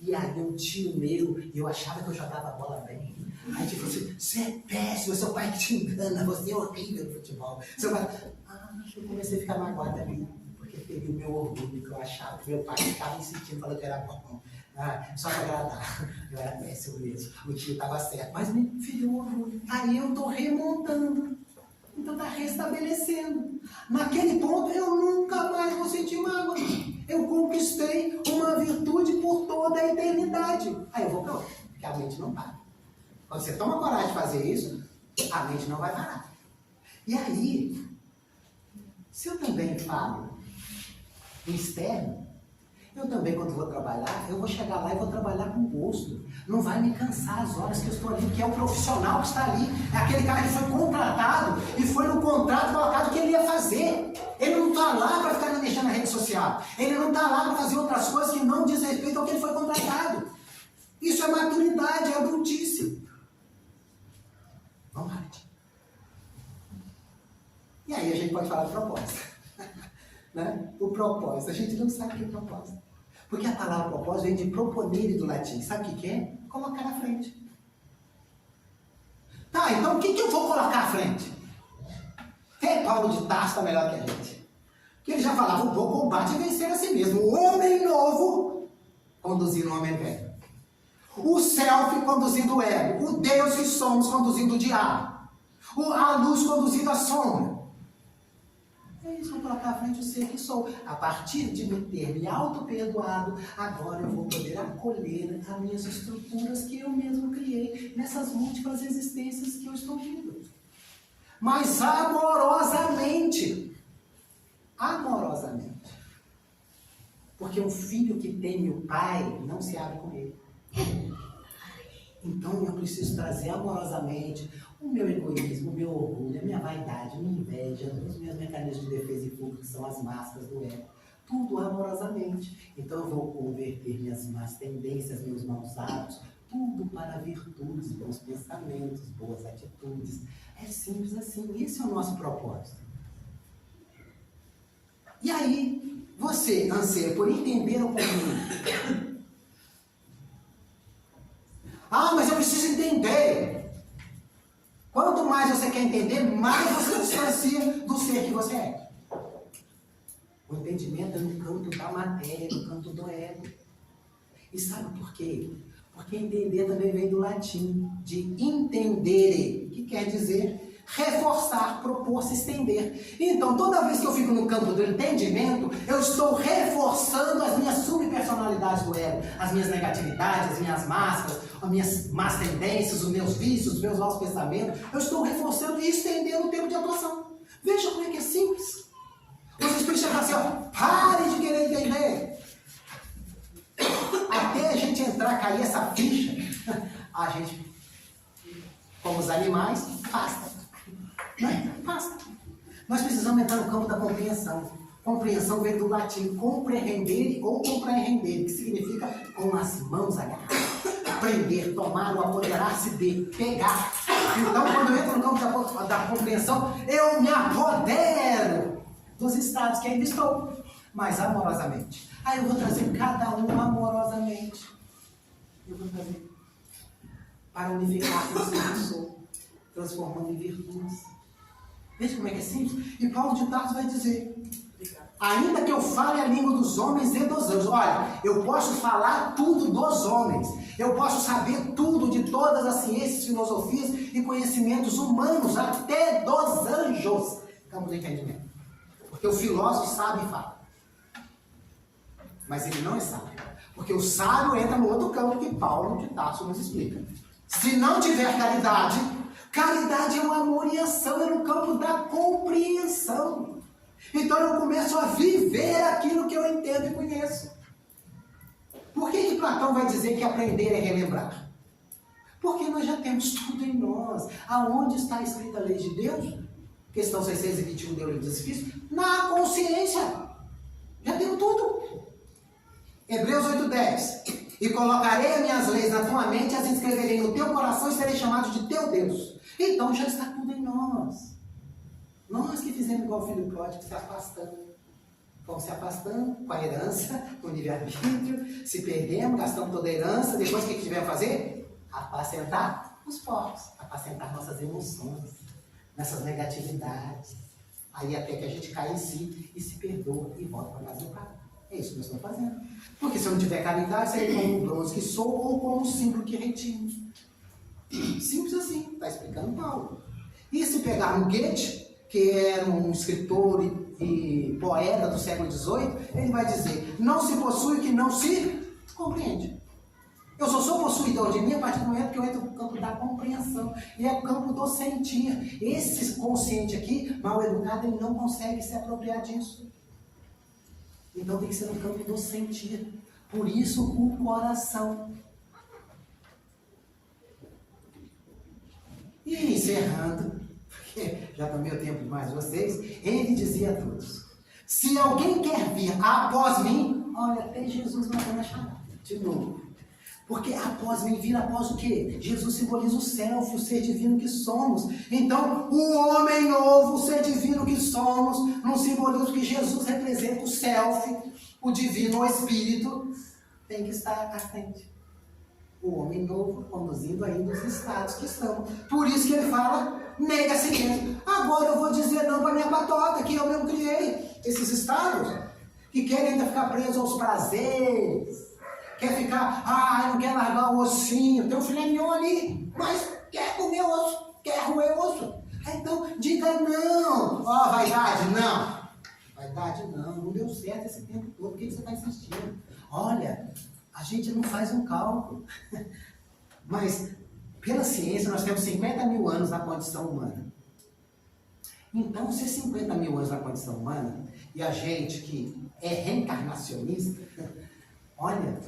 E aí um tio meu, e eu achava que eu jogava a bola bem. Aí tipo assim, você é péssimo, seu pai que te engana, você é horrível no futebol. Seu pai... eu comecei a ficar magoada ali, porque teve o meu orgulho, que eu achava que meu pai estava insistindo, falando que era bom. Só para agradar. Eu era péssimo mesmo. O tio estava certo, mas me feriu o orgulho. Aí eu estou remontando. Então está restabelecendo. Naquele ponto eu nunca mais vou sentir mágoa. Eu conquistei uma virtude por toda a eternidade. Aí eu vou para outra, porque a mente não para. Quando você toma coragem de fazer isso, a mente não vai parar. E aí, se eu também falo no externo, eu também, quando vou trabalhar, eu vou chegar lá e vou trabalhar com gosto. Não vai me cansar as horas que eu estou ali, que é o profissional que está ali. É aquele cara que foi contratado e foi no contrato colocado o que ele ia fazer. Ele não está lá para ficar mexendo na rede social. Ele não está lá para fazer outras coisas que não diz respeito ao que ele foi contratado. Isso é maturidade, é adultice. Vamos lá, gente. E aí a gente pode falar de propósito. Né? O propósito, a gente não sabe o que é propósito. Porque a palavra propósito vem de proponere do latim. Sabe o que é? Colocar na frente. Tá, então o que eu vou colocar à frente? Paulo de Tarso está melhor que a gente. Que ele já falava, o bom combate é vencer a si mesmo. O homem novo conduzindo o homem velho. O self conduzindo o ego. O Deus que somos conduzindo o diabo. A luz conduzindo a sombra. É isso, vou colocar à frente o ser que sou. A partir de me ter me auto-perdoado, agora eu vou poder acolher as minhas estruturas que eu mesmo criei nessas múltiplas existências que eu estou vindo. Mas amorosamente. Amorosamente. Porque um filho que teme o pai não se abre com ele. Então eu preciso trazer amorosamente o meu egoísmo, o meu orgulho, a minha vaidade, a minha inveja, os meus mecanismos de defesa e fuga, que são as máscaras do ego. Tudo amorosamente. Então eu vou converter minhas más tendências, meus maus hábitos, tudo para virtudes, bons pensamentos, boas atitudes. É simples assim. Esse é o nosso propósito. E aí, você anseia por entender o caminho. Mas eu preciso entender. Quanto mais você quer entender, mais você distancia do ser que você é. O entendimento é no campo da matéria, no campo do ego. E sabe por quê? Porque entender também vem do latim, de intendere, que quer dizer reforçar, propor, se estender. Então, toda vez que eu fico no campo do entendimento, eu estou reforçando as minhas subpersonalidades do ego, as minhas negatividades, as minhas máscaras, as minhas más tendências, os meus vícios, os meus maus pensamentos. Eu estou reforçando e estendendo o tempo de atuação. Veja como é que é simples. Vocês precisam falar assim, pare de querer entender. Até a gente entrar, cair essa ficha, a gente, como os animais, basta. Basta. Nós precisamos entrar no campo da compreensão. Compreensão vem do latim compreender ou compreender, que significa com as mãos agarradas. aprender, tomar ou apoderar-se de, pegar. Então, quando eu entro no campo da compreensão, eu me apodero dos estados que ainda estou, mas amorosamente. Aí eu vou trazer cada um amorosamente. Eu vou trazer para unificar com o que eu sou, transformando em virtudes. Veja como é que é simples. E Paulo de Tarso vai dizer: ainda que eu fale a língua dos homens e dos anjos. Olha, eu posso falar tudo dos homens. Eu posso saber tudo de todas as ciências, filosofias e conhecimentos humanos, até dos anjos. Campo do entendimento. Porque o filósofo sabe e fala. Mas ele não é sábio. Porque o sábio entra no outro campo que Paulo de Tarso nos explica. Se não tiver caridade, caridade é o amor e ação, é no campo da compreensão. Então eu começo a viver aquilo que eu entendo e conheço. Por que Platão vai dizer que aprender é relembrar? Porque nós já temos tudo em nós. Aonde está escrita a lei de Deus? Questão 621 do livro dos Espíritos. Na consciência. Já temos tudo. Hebreus 8:10. E colocarei as minhas leis na tua mente, as inscreverei no teu coração e serei chamado de teu Deus. Então já está tudo em nós. Nós que fizemos igual o filho pródigo, se afastando. Vamos se afastando com a herança, com o livre-arbítrio, se perdemos, gastamos toda a herança, depois o que tivemos a fazer? Apacentar os porcos, apacentar nossas emoções, nessas negatividades. Aí até que a gente cai em si e se perdoa e volta para casa do Pai. É isso que nós estamos fazendo. Porque se eu não tiver caridade, serei como um bronze que sou ou como um símbolo que retino. Simples assim, está explicando Paulo. E se pegar um Goethe, que era um escritor e poeta do século XVIII, ele vai dizer: não se possui o que não se compreende. Eu só sou possuidor de mim a partir do momento que eu entro no campo da compreensão. E é o campo do sentir. Esse consciente aqui, mal educado, ele não consegue se apropriar disso. Então tem que ser no campo do sentir. Por isso o coração. E encerrando, porque já tomei o tempo demais de vocês, ele dizia a todos: se alguém quer vir após mim, olha, até Jesus mandou chamar, de novo. Porque após mim, vir após o quê? Jesus simboliza o self, o ser divino que somos. Então, o homem novo, o ser divino que somos, não simboliza que Jesus representa o self, o divino, o espírito, tem que estar à frente. O homem novo conduzindo ainda os estados que estamos. Por isso que ele fala: nega a si mesmo. Agora eu vou dizer não para minha patota, que eu mesmo criei. Esses estados que querem ainda ficar presos aos prazeres, quer ficar, não quer largar o ossinho, tem um filé mignon ali, mas quer comer osso, quer roer osso. Então diga não. Vaidade, não. Vaidade não deu certo esse tempo todo, por que você está insistindo? Olha, a gente não faz um cálculo, mas pela ciência nós temos 50 mil anos na condição humana. Então, se 50 mil anos na condição humana, e a gente que é reencarnacionista, olha,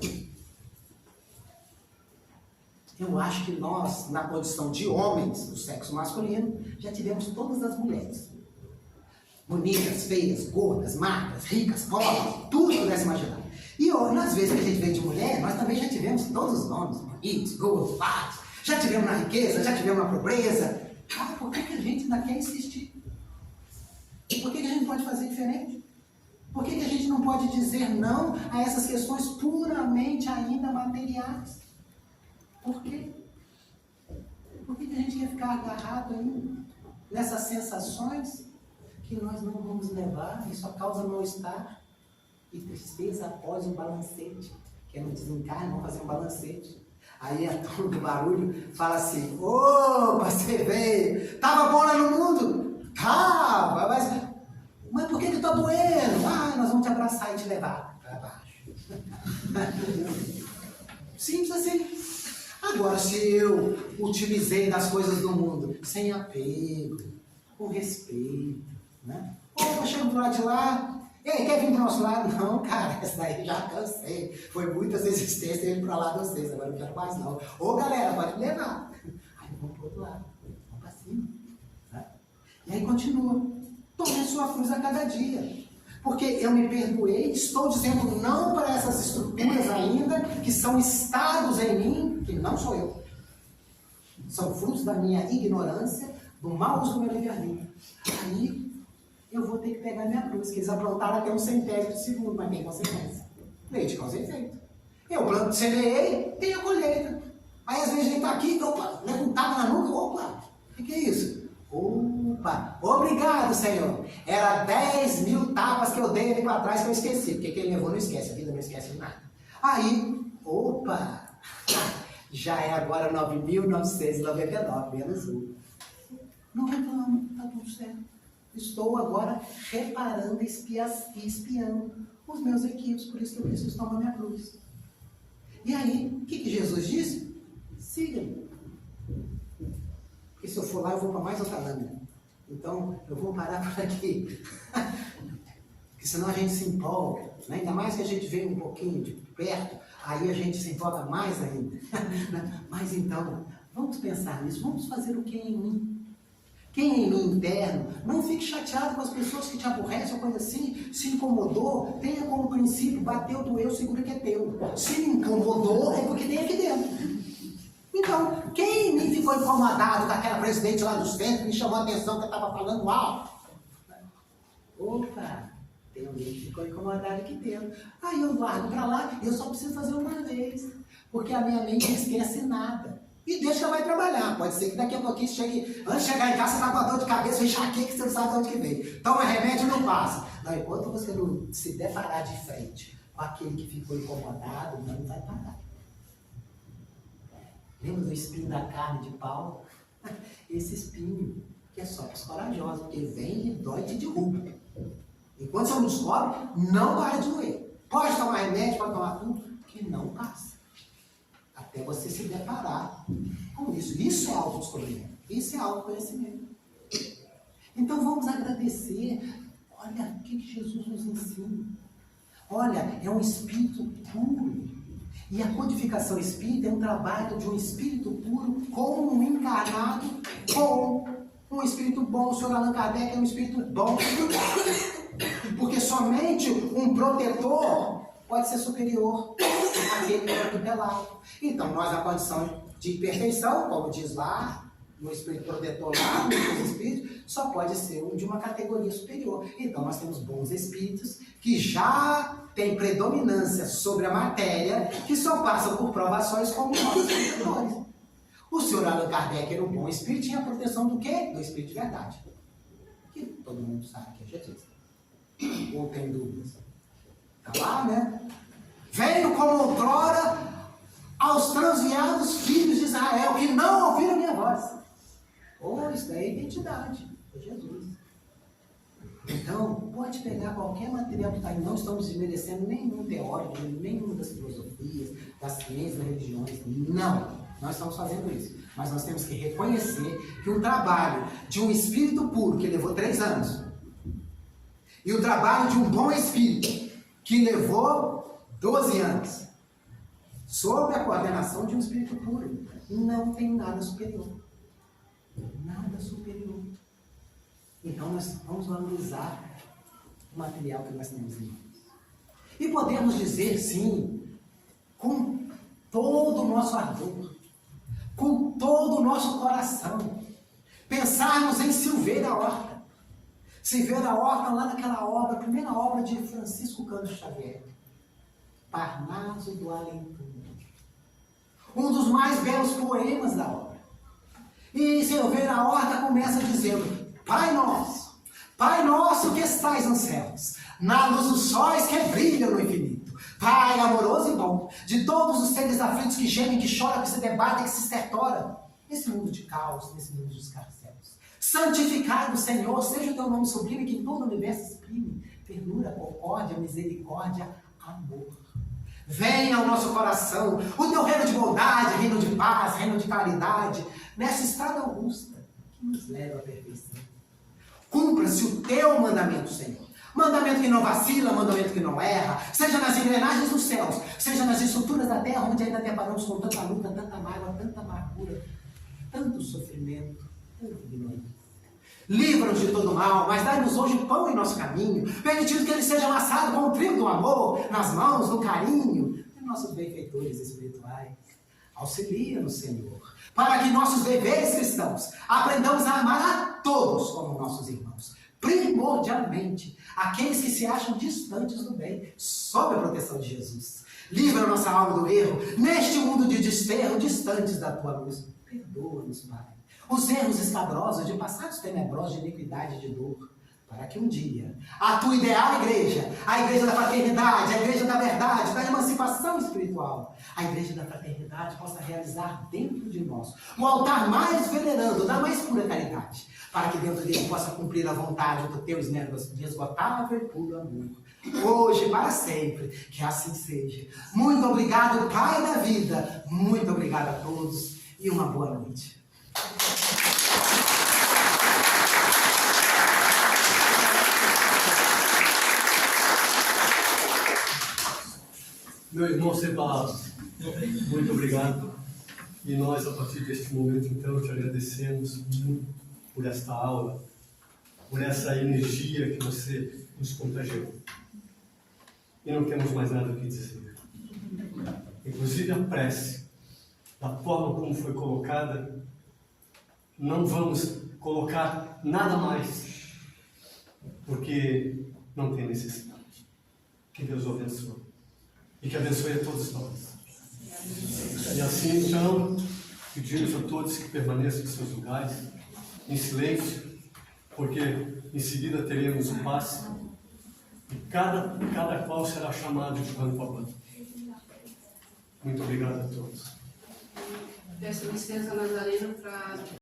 eu acho que nós, na condição de homens do sexo masculino, já tivemos todas as mulheres. Bonitas, feias, gordas, magras, ricas, pobres, tudo que pudesse imaginar. E nas vezes que a gente veio de mulher, nós também já tivemos todos os nomes, bonitos, gordos, bagos, já tivemos na riqueza, já tivemos na pobreza. Por que a gente ainda quer insistir? Por que a gente não pode fazer diferente? Por que a gente não pode dizer não a essas questões puramente ainda materiais? Por quê? Por que a gente quer ficar agarrado ainda nessas sensações que nós não vamos levar e só causa mal-estar e tristeza após um balancete? Que é no desencarne, vamos fazer um balancete. Aí a turma do barulho fala assim: opa, você veio, tava bom lá no mundo? Tava, mas por que tá doendo? Nós vamos te abraçar e te levar para baixo. Simples assim. Agora, se eu utilizei das coisas do mundo sem apego, com respeito, né? Opa, chega do lado de lá. E aí, quer vir pro nosso lado? Não, cara, essa daí já cansei. Foi muitas existências indo pra lá de vocês, agora não quero mais não. Ô galera, pode me levar. Aí vamos pro outro lado, vamos pra cima. Né? E aí continua. Tome a sua cruz a cada dia. Porque eu me perdoei, estou dizendo não para essas estruturas ainda, que são estados em mim, que não sou eu. São frutos da minha ignorância, do mau uso do meu livre-arbítrio. Aí eu vou ter que pegar minha cruz, que eles aprontaram até um centésimo de segundo, mas tem consequência. Lei de causa e efeito. Eu planto, semeei, tem a colheita. Aí às vezes a gente está aqui, opa, levantado na nuca, opa, o que é isso? Opa, obrigado, Senhor. Era 10.000 tapas que eu dei ali para trás que eu esqueci, porque quem levou não esquece, a vida não esquece nada. Aí, opa, já é agora 9.999, menos um. Não reclamo, está tudo certo. Estou agora reparando e espiando os meus equívocos, por isso que eu preciso tomar minha cruz. E aí, o que Jesus disse? Siga-me. Porque se eu for lá, eu vou para mais outra lâmina. Então, eu vou parar por aqui. Porque senão a gente se empolga. Né? Ainda mais que a gente vê um pouquinho de perto, aí a gente se empolga mais ainda. Mas então, vamos pensar nisso. Vamos fazer o que em mim? Quem em mim interno, não fique chateado com as pessoas que te aborrecem ou coisa assim, se incomodou, tenha como princípio, bateu, doeu, segura que é teu. Se me incomodou, é porque tem aqui dentro. Então, quem em mim ficou incomodado com aquela presidente lá do centro, me chamou a atenção que eu estava falando alto? Opa, tem alguém que ficou incomodado aqui dentro. Aí eu guardo para lá e eu só preciso fazer uma vez, porque a minha mente não esquece nada. E deixa que ela vai trabalhar. Pode ser que daqui a pouquinho chegue, antes de chegar em casa, você está com a dor de cabeça, enxaqueca, que você não sabe de onde que veio. Toma remédio e não passa. Não, enquanto você não se deparar de frente com aquele que ficou incomodado, não vai parar. Lembra do espinho da carne de Paulo? Esse espinho, que é só para os corajosos, porque vem e dói e te derruba. Enquanto você não descobre, não para de doer. Pode tomar remédio, pode tomar tudo, que não passa. Até você se deparar com isso. Isso é autodescobrimento. Isso é autoconhecimento. Então vamos agradecer. Olha o que Jesus nos ensina. Olha, é um espírito puro. E a codificação espírita é um trabalho de um espírito puro com um encarnado com um espírito bom. O senhor Allan Kardec é um espírito bom. Porque somente um protetor pode ser superior àquele que é tutelado. Então, nós, na condição de perfeição, como diz lá, no espírito protetor lá, nos espíritos, só pode ser um de uma categoria superior. Então, nós temos bons espíritos que já têm predominância sobre a matéria, que só passam por provações como nossos superiores. O senhor Allan Kardec era um bom espírito, tinha a proteção do quê? Do espírito de verdade. Que todo mundo sabe que é Jesus. Ou tem dúvidas? Está lá, né? Veio como outrora aos transviados filhos de Israel, que não ouviram minha voz. Oh, isso daí é identidade. É Jesus. Então, pode pegar qualquer material que está aí. Não estamos desmerecendo nenhum teórico, nenhuma das filosofias, das ciências, das religiões. Não. Nós estamos fazendo isso. Mas nós temos que reconhecer que o trabalho de um espírito puro, que levou 3 anos, e o trabalho de um bom espírito, que levou 12 anos, sob a coordenação de um espírito puro, não tem nada superior. Nada superior. Então nós vamos valorizar o material que nós temos em mãos. E podemos dizer, sim, com todo o nosso ardor, com todo o nosso coração, pensarmos em Silveira Horta. Silveira Horta, lá naquela obra, a primeira obra de Francisco Cândido Xavier, Parnaso do Além-Túmulo. Um dos mais belos poemas da obra. E Silveira Horta começa dizendo: Pai nosso que estais nos céus, na luz dos sóis que brilham no infinito, Pai amoroso e bom, de todos os seres aflitos que gemem, que choram, que se debatem, que se estertoram, nesse mundo de caos, nesse mundo de escarcéus. Santificado, Senhor, seja o teu nome sublime, que em todo o universo exprime ternura, concórdia, misericórdia, amor. Venha ao nosso coração o teu reino de bondade, reino de paz, reino de caridade, nessa estrada augusta que nos leva à perfeição. Cumpra-se o teu mandamento, Senhor. Mandamento que não vacila, mandamento que não erra, seja nas engrenagens dos céus, seja nas estruturas da terra, onde ainda deparamos com tanta luta, tanta mágoa, tanta amargura, tanto sofrimento, tanta ignorância. Livra-nos de todo mal, mas dai-nos hoje o pão em nosso caminho, permitindo que ele seja amassado com o trigo do amor, nas mãos do carinho de nossos benfeitores espirituais. Auxilia-nos, Senhor, para que nossos deveres cristãos aprendamos a amar a todos como nossos irmãos, primordialmente aqueles que se acham distantes do bem, sob a proteção de Jesus. Livra a nossa alma do erro, neste mundo de desterro, distantes da tua luz. Perdoa-nos, Pai, os erros escabrosos de passados tenebrosos de iniquidade e de dor, para que um dia a tua ideal igreja, a igreja da fraternidade, a igreja da verdade, da emancipação espiritual, a igreja da fraternidade possa realizar dentro de nós o altar mais venerando, da mais pura caridade, para que dentro dele possa cumprir a vontade do teu inesgotável e puro amor, hoje e para sempre, que assim seja. Muito obrigado, Pai da vida, muito obrigado a todos e uma boa noite. Meu irmão, sem palavras, muito obrigado. E nós, a partir deste momento, então, te agradecemos muito por esta aula, por essa energia que você nos contagiou. E não temos mais nada o que dizer. Inclusive a prece, da forma como foi colocada, não vamos colocar nada mais, porque não tem necessidade. Que Deus o abençoe. E que abençoe a todos nós. E assim, então, pedimos a todos que permaneçam em seus lugares, em silêncio, porque em seguida teremos o passe, e cada qual será chamado de quando para quando. Muito obrigado a todos. Peço licença, Nazareno, para